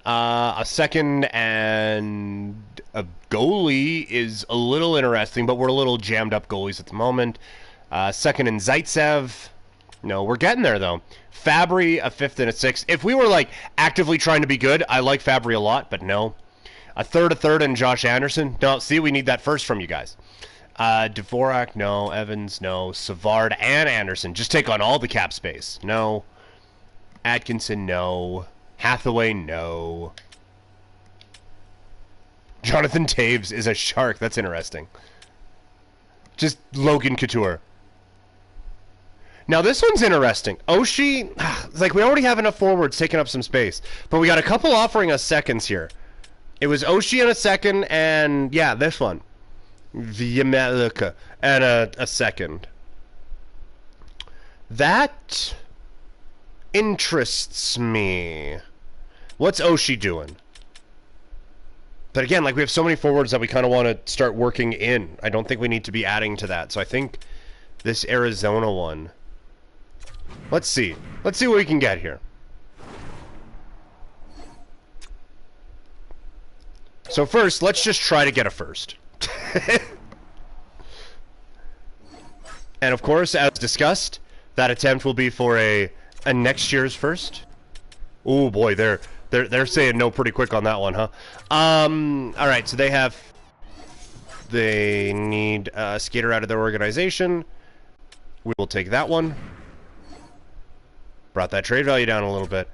A second and a goalie is a little interesting, but we're a little jammed up goalies at the moment. Second and Zaitsev, no. We're getting there, though. Fabry, a fifth and a sixth. If we were, like, actively trying to be good, I like Fabry a lot, but no. A third, and Josh Anderson. No, see, we need that first from you guys. Dvorak, no. Evans, no. Savard and Anderson. Just take on all the cap space. No. Atkinson, no. Hathaway, no. Jonathan Taves is a shark. That's interesting. Just Logan Couture. Now, this one's interesting. Oshie, like, we already have enough forwards taking up some space. But we got a couple offering us seconds here. It was Oshie and a second, and, yeah, this one. Vyamelka and a second. That interests me. What's Oshie doing? But again, like, we have so many forwards that we kind of want to start working in. I don't think we need to be adding to that. So I think this Arizona one. Let's see. Let's see what we can get here. So first, let's just try to get a first. And of course, as discussed, that attempt will be for a next year's first. Oh boy, they're saying no pretty quick on that one, huh? All right, so they need a skater out of their organization. We will take that one. Brought that trade value down a little bit.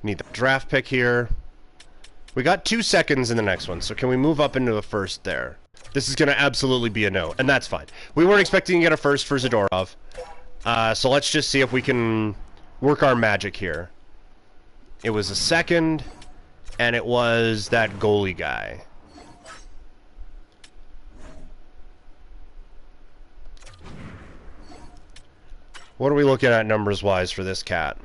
Need the draft pick here. We got 2 seconds in the next one, so can we move up into a first there? This is going to absolutely be a no, and that's fine. We weren't expecting to get a first for Zadorov, so let's just see if we can work our magic here. It was a second, and it was that goalie guy. What are we looking at numbers-wise for this cat?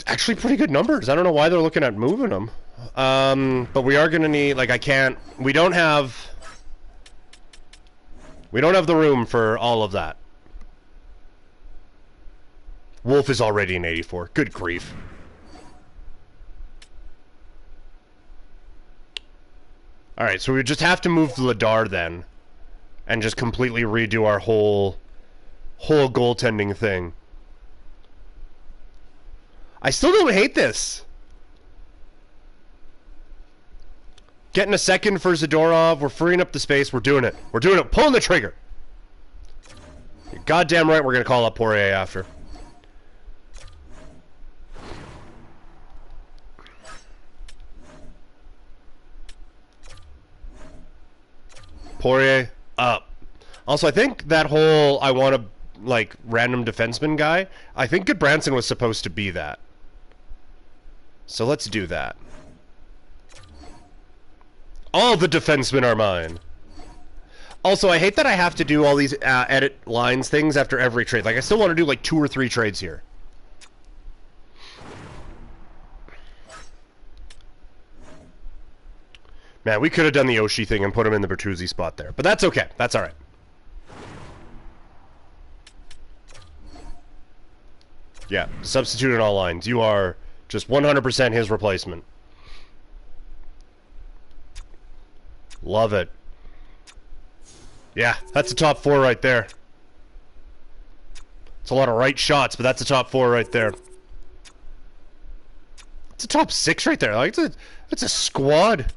Actually pretty good numbers. I don't know why they're looking at moving them. But we are going to need, like, we don't have the room for all of that. Wolf is already an 84. Good grief. Alright, so we just have to move Vladar then. And just completely redo our whole goaltending thing. I still don't hate this. Getting a second for Zadorov. We're freeing up the space. We're doing it. We're doing it. Pulling the trigger. You're goddamn right we're going to call up Poirier after. Poirier up. Also, I think that whole I want to, like, random defenseman guy, I think Goodbranson was supposed to be that. So let's do that. All the defensemen are mine. Also, I hate that I have to do all these edit lines things after every trade. Like, I still want to do, like, 2 or 3 trades here. Man, we could have done the Oshie thing and put him in the Bertuzzi spot there. But that's okay. That's all right. Yeah, substitute in all lines. You are just 100% his replacement. Love it. Yeah, that's a top 4 right there. It's a lot of right shots, but that's a top 4 right there. It's a top 6 right there. Like, it's a squad.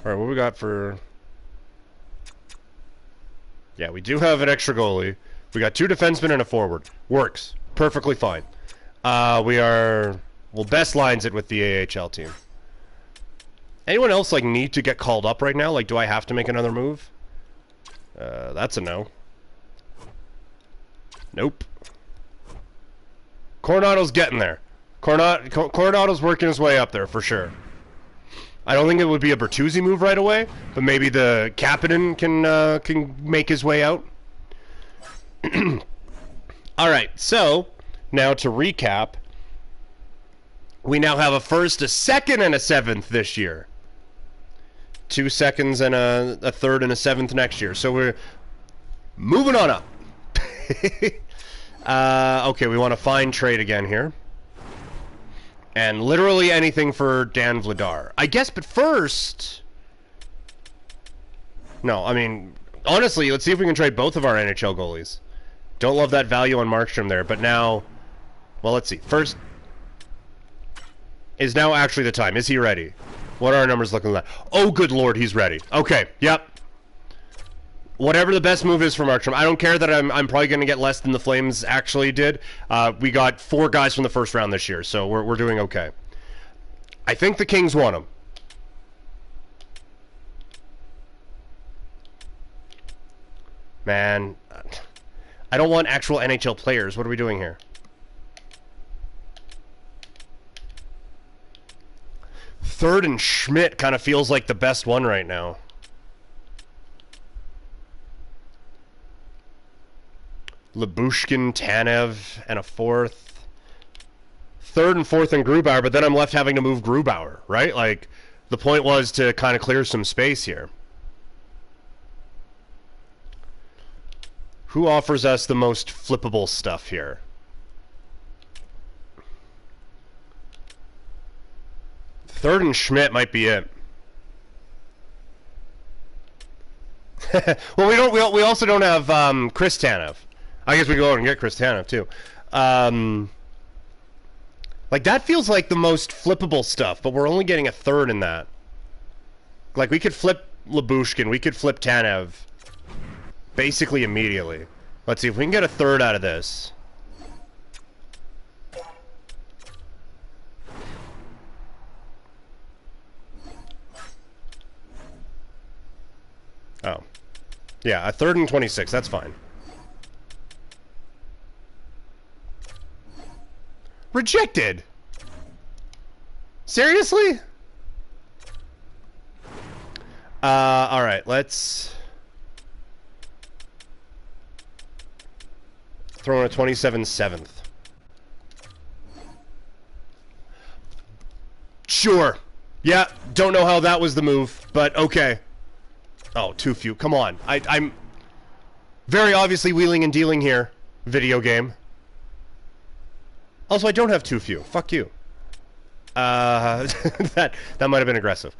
Alright, what we got for... Yeah, we do have an extra goalie. We got 2 defensemen and a forward. Works. Perfectly fine. We are... Well, best lines it with the AHL team. Anyone else, like, need to get called up right now? Like, do I have to make another move? That's a no. Nope. Coronado's getting there. Coronado's working his way up there, for sure. I don't think it would be a Bertuzzi move right away, but maybe the Kapanen can make his way out. Alright, so, now to recap, we now have a first, a second, and a 7th this year. 2 seconds and a 3rd and a 7th next year. So we're moving on up. Okay, we want to find trade again here. And literally anything for Dan Vladar. I guess, but first... No, I mean, honestly, let's see if we can trade both of our NHL goalies. Don't love that value on Markstrom there, but now... Well, let's see. First... Is now actually the time. Is he ready? What are our numbers looking like? Oh, good lord, he's ready. Okay, yep. Whatever the best move is for Markstrom. I don't care that I'm probably going to get less than the Flames actually did. We got 4 guys from the first round this year, so we're doing okay. I think the Kings want him. Man, I don't want actual NHL players. What are we doing here? Third and Schmidt kind of feels like the best one right now. Lyubushkin, Tanev, and a 4th. 3rd and 4th and Grubauer, but then I'm left having to move Grubauer, right? Like, the point was to kind of clear some space here. Who offers us the most flippable stuff here? Third and Schmidt might be it. Well, we also don't have Chris Tanev. I guess we go out and get Chris Tanev too. Like, that feels like the most flippable stuff, but we're only getting a 3rd in that. Like, we could flip Lyubushkin, we could flip Tanev basically immediately. Let's see if we can get a 3rd out of this. Oh. Yeah, a 3rd and 26, that's fine. Rejected! Seriously? Alright, let's... throw in a 27 7th. Sure. Yeah, don't know how that was the move, but okay. Oh, too few. Come on. I'm very obviously wheeling and dealing here. Video game. Also, I don't have too few. Fuck you. That might have been aggressive.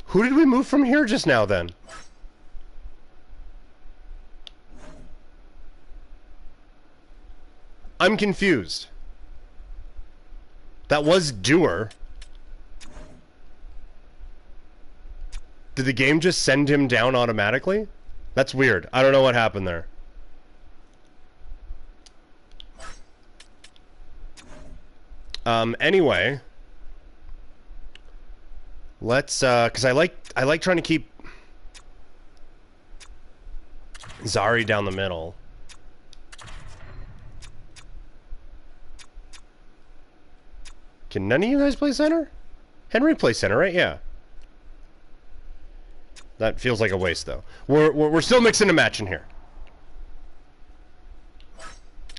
Who did we move from here just now, then? I'm confused. That was Dewar. Did the game just send him down automatically? That's weird. I don't know what happened there. Anyway, let's because I like trying to keep Zari down the middle. Can none of you guys play center? Henry plays center, right? Yeah. That feels like a waste, though. We're still mixing a match in here.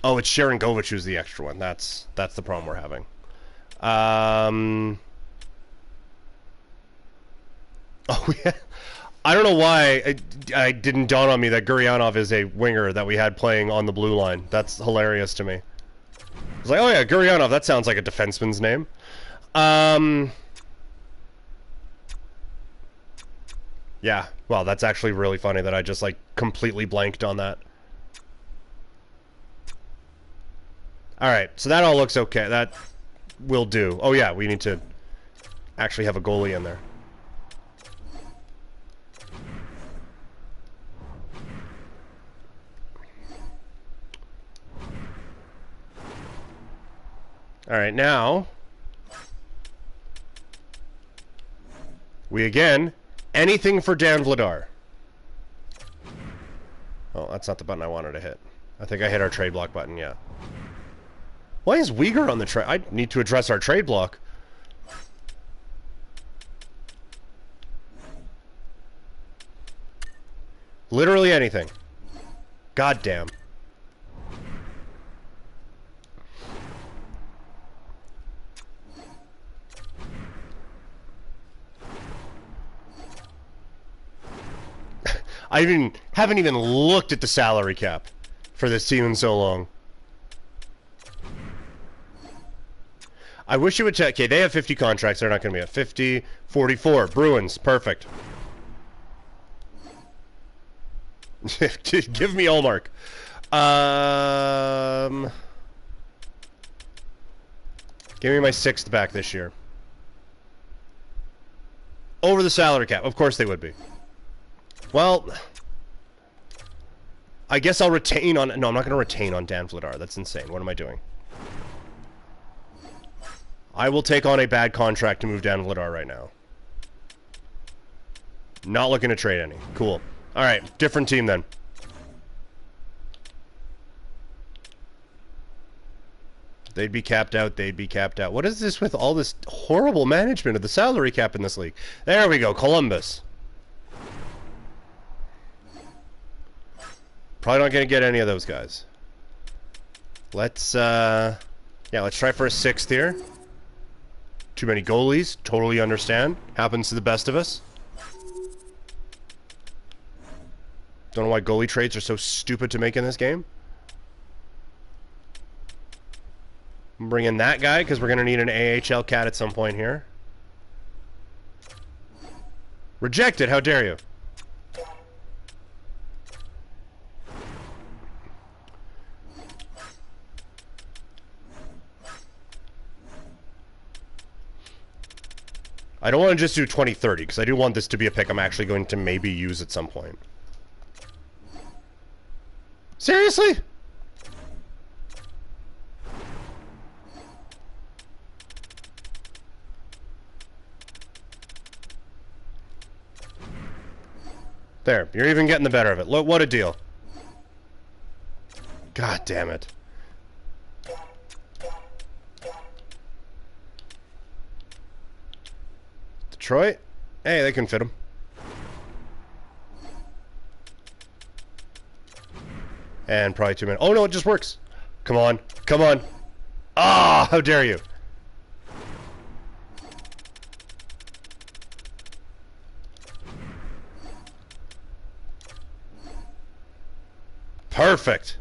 Oh, it's Sharon Govich who's the extra one. That's the problem we're having. Oh yeah. I don't know why I didn't dawn on me that Guryanov is a winger that we had playing on the blue line. That's hilarious to me. It's like, oh yeah, Guryanov, that sounds like a defenseman's name. Yeah, well, that's actually really funny that I just, like, completely blanked on that. Alright, so that all looks okay. That will do. Oh yeah, we need to actually have a goalie in there. Alright, now we again, anything for Dan Vladar. Oh, that's not the button I wanted to hit. I think I hit our trade block button, yeah. Why is Uyghur on the trade? I need to address our trade block. Literally anything. God damn. I haven't even looked at the salary cap for this team in so long. I wish you would check. Okay, they have 50 contracts. They're not going to be at 50. 44. Bruins. Perfect. Give me Allmark. Give me my 6th back this year. Over the salary cap. Of course they would be. Well, I guess I'll retain on... No, I'm not going to retain on Dan Vladar. That's insane. What am I doing? I will take on a bad contract to move Dan Vladar right now. Not looking to trade any. Cool. Alright, different team then. They'd be capped out. They'd be capped out. What is this with all this horrible management of the salary cap in this league? There we go. Columbus. Probably not going to get any of those guys. Let's, yeah, let's try for a 6th here. Too many goalies. Totally understand. Happens to the best of us. Don't know why goalie trades are so stupid to make in this game. Bring in that guy, because we're going to need an AHL cat at some point here. Rejected, how dare you? I don't want to just do 2030, because I do want this to be a pick I'm actually going to maybe use at some point. Seriously? There, you're even getting the better of it. Look, what a deal. God damn it. Detroit? Hey, they can fit him. And probably 2 minutes. Oh no, it just works. Come on. Come on. Ah, how dare you. Perfect.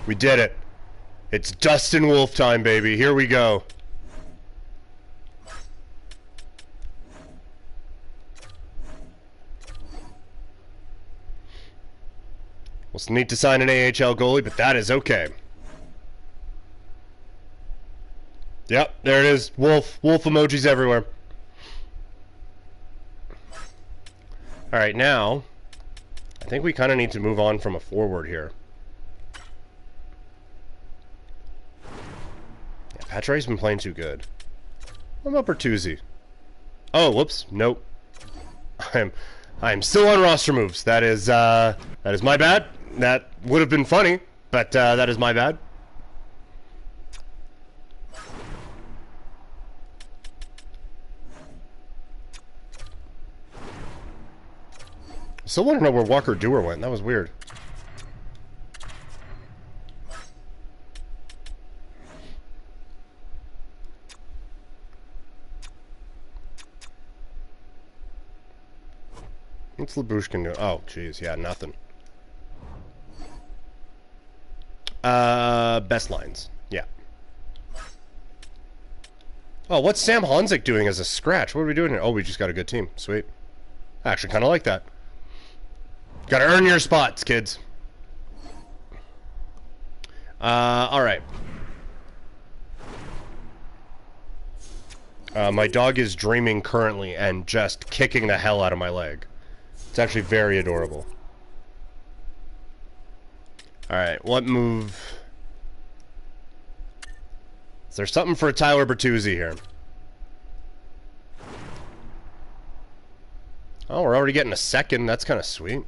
We did it. It's Dustin Wolf time, baby. Here we go. We'll still need to sign an AHL goalie, but that is okay. Yep, there it is. Wolf. Wolf emojis everywhere. Alright, now, I think we kind of need to move on from a forward here. Yeah, Patrice's been playing too good. What about Bertuzzi? Oh, whoops. Nope. I'm still on roster moves. That is my bad. That would have been funny, but that is my bad. Still want to know where Walker Dewar went. That was weird. What's Labushkin doing? Oh, jeez. Yeah, nothing. Best lines. Yeah. Oh, what's Sam Honzik doing as a scratch? What are we doing here? Oh, we just got a good team. Sweet. I actually kind of like that. Gotta earn your spots, kids. Alright. My dog is dreaming currently and just kicking the hell out of my leg. It's actually very adorable. Alright, what move? Is there something for Tyler Bertuzzi here? Oh, we're already getting a second. That's kind of sweet.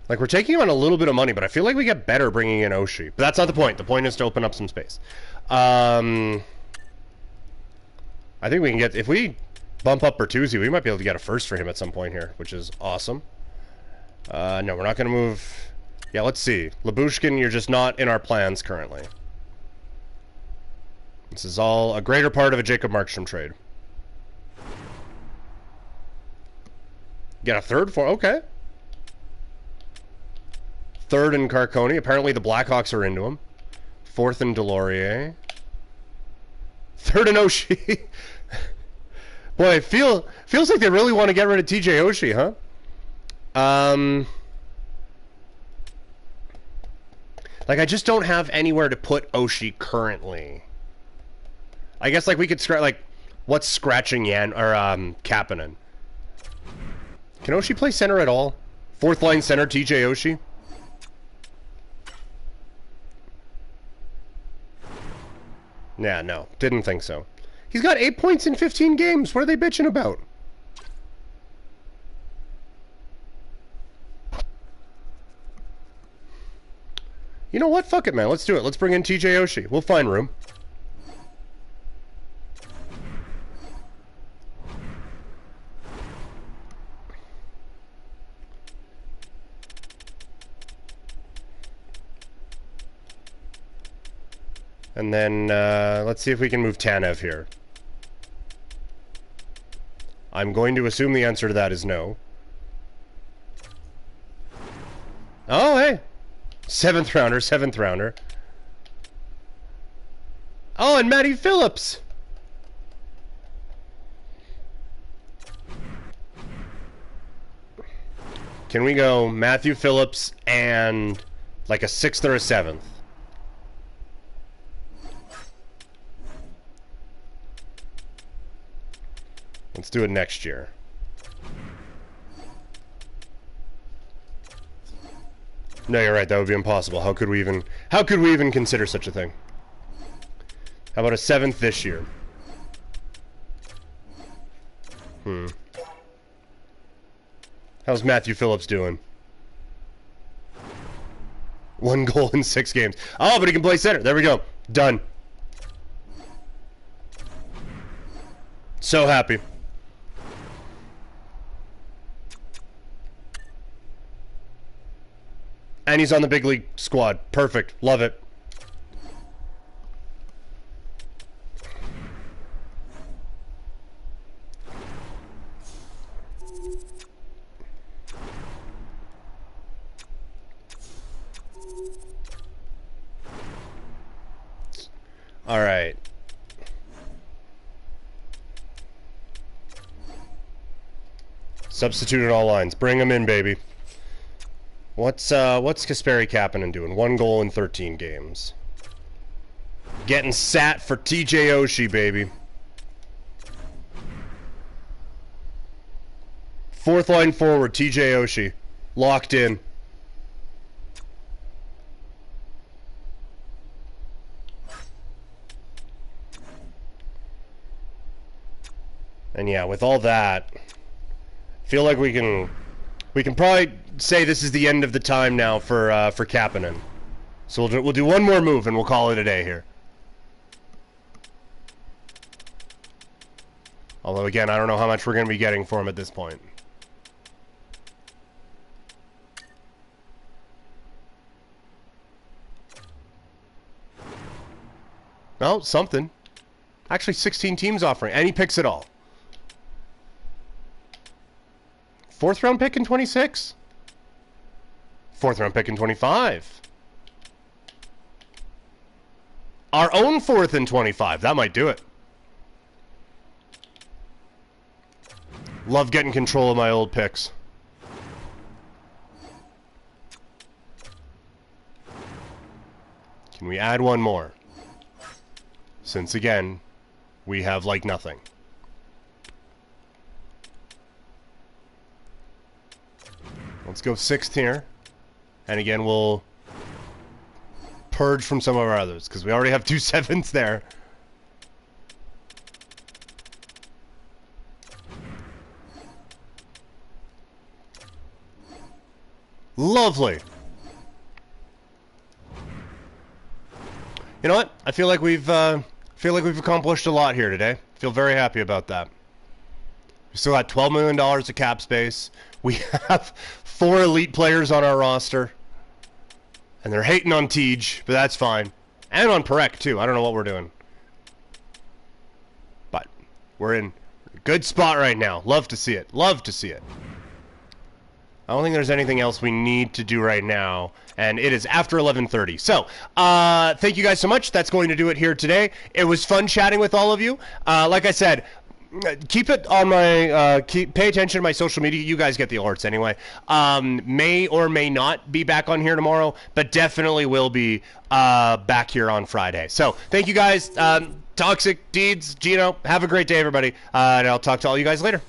Like, we're taking on a little bit of money, but I feel like we get better bringing in Oshie. But that's not the point. The point is to open up some space. I think we can get... If we bump up Bertuzzi, we might be able to get a first for him at some point here, which is awesome. No, we're not going to move... Yeah, let's see. Labushkin, you're just not in our plans currently. This is all a greater part of a Jacob Markstrom trade. Get a third for... Okay. Third in Carconi. Apparently the Blackhawks are into him. Fourth in Delorier. Third in Oshie. Boy, feels like they really want to get rid of TJ Oshie, huh? Like, I just don't have anywhere to put Oshie currently. I guess, like, we could scratch, like, what's scratching Yan, or, Kapanen? Can Oshie play center at all? Fourth line center, TJ Oshie? Yeah, no. Didn't think so. He's got 8 points in 15 games. What are they bitching about? You know what? Fuck it, man. Let's do it. Let's bring in TJ Oshie. We'll find room. And then, let's see if we can move Tanev here. I'm going to assume the answer to that is no. Oh, hey! Seventh rounder. Oh, and Matty Phillips! Can we go Matthew Phillips and like a 6th or a 7th? Let's do it next year. No, you're right. That would be impossible. How could we even consider such a thing? How about a 7th this year? How's Matthew Phillips doing? 1 goal in 6 games. Oh, but he can play center. There we go. Done. So happy. And he's on the big league squad. Perfect. Love it. All right. Substitute at all lines. Bring him in, baby. What's Kasperi Kapanen doing? 1 goal in 13 games. Getting sat for TJ Oshie, baby. Fourth line forward, TJ Oshie. Locked in. And yeah, with all that, I feel like we can probably say this is the end of the time now for Kapanen. So we'll do one more move and we'll call it a day here. Although again, I don't know how much we're going to be getting for him at this point. Oh, something. Actually, 16 teams offering, and he picks it all. 4th round pick in 26. 4th round pick in 25. Our own 4th in 25. That might do it. Love getting control of my old picks. Can we add one more? Since again, we have like nothing. Let's go 6th here. And again, we'll purge from some of our others, because we already have 2 7s there. Lovely. You know what? I feel like we've accomplished a lot here today. Feel very happy about that. We still got $12 million of cap space. We have 4 elite players on our roster. And they're hating on Tej, but that's fine. And on Perek, too. I don't know what we're doing. But we're in a good spot right now. Love to see it. Love to see it. I don't think there's anything else we need to do right now. And it is after 11:30. So, thank you guys so much. That's going to do it here today. It was fun chatting with all of you. Like I said, keep it on my pay attention to my social media. You guys get the alerts anyway. May or may not be back on here tomorrow, but definitely will be back here on Friday. So thank you guys. Toxic Deeds, Gino, have a great day, everybody, and I'll talk to all you guys later.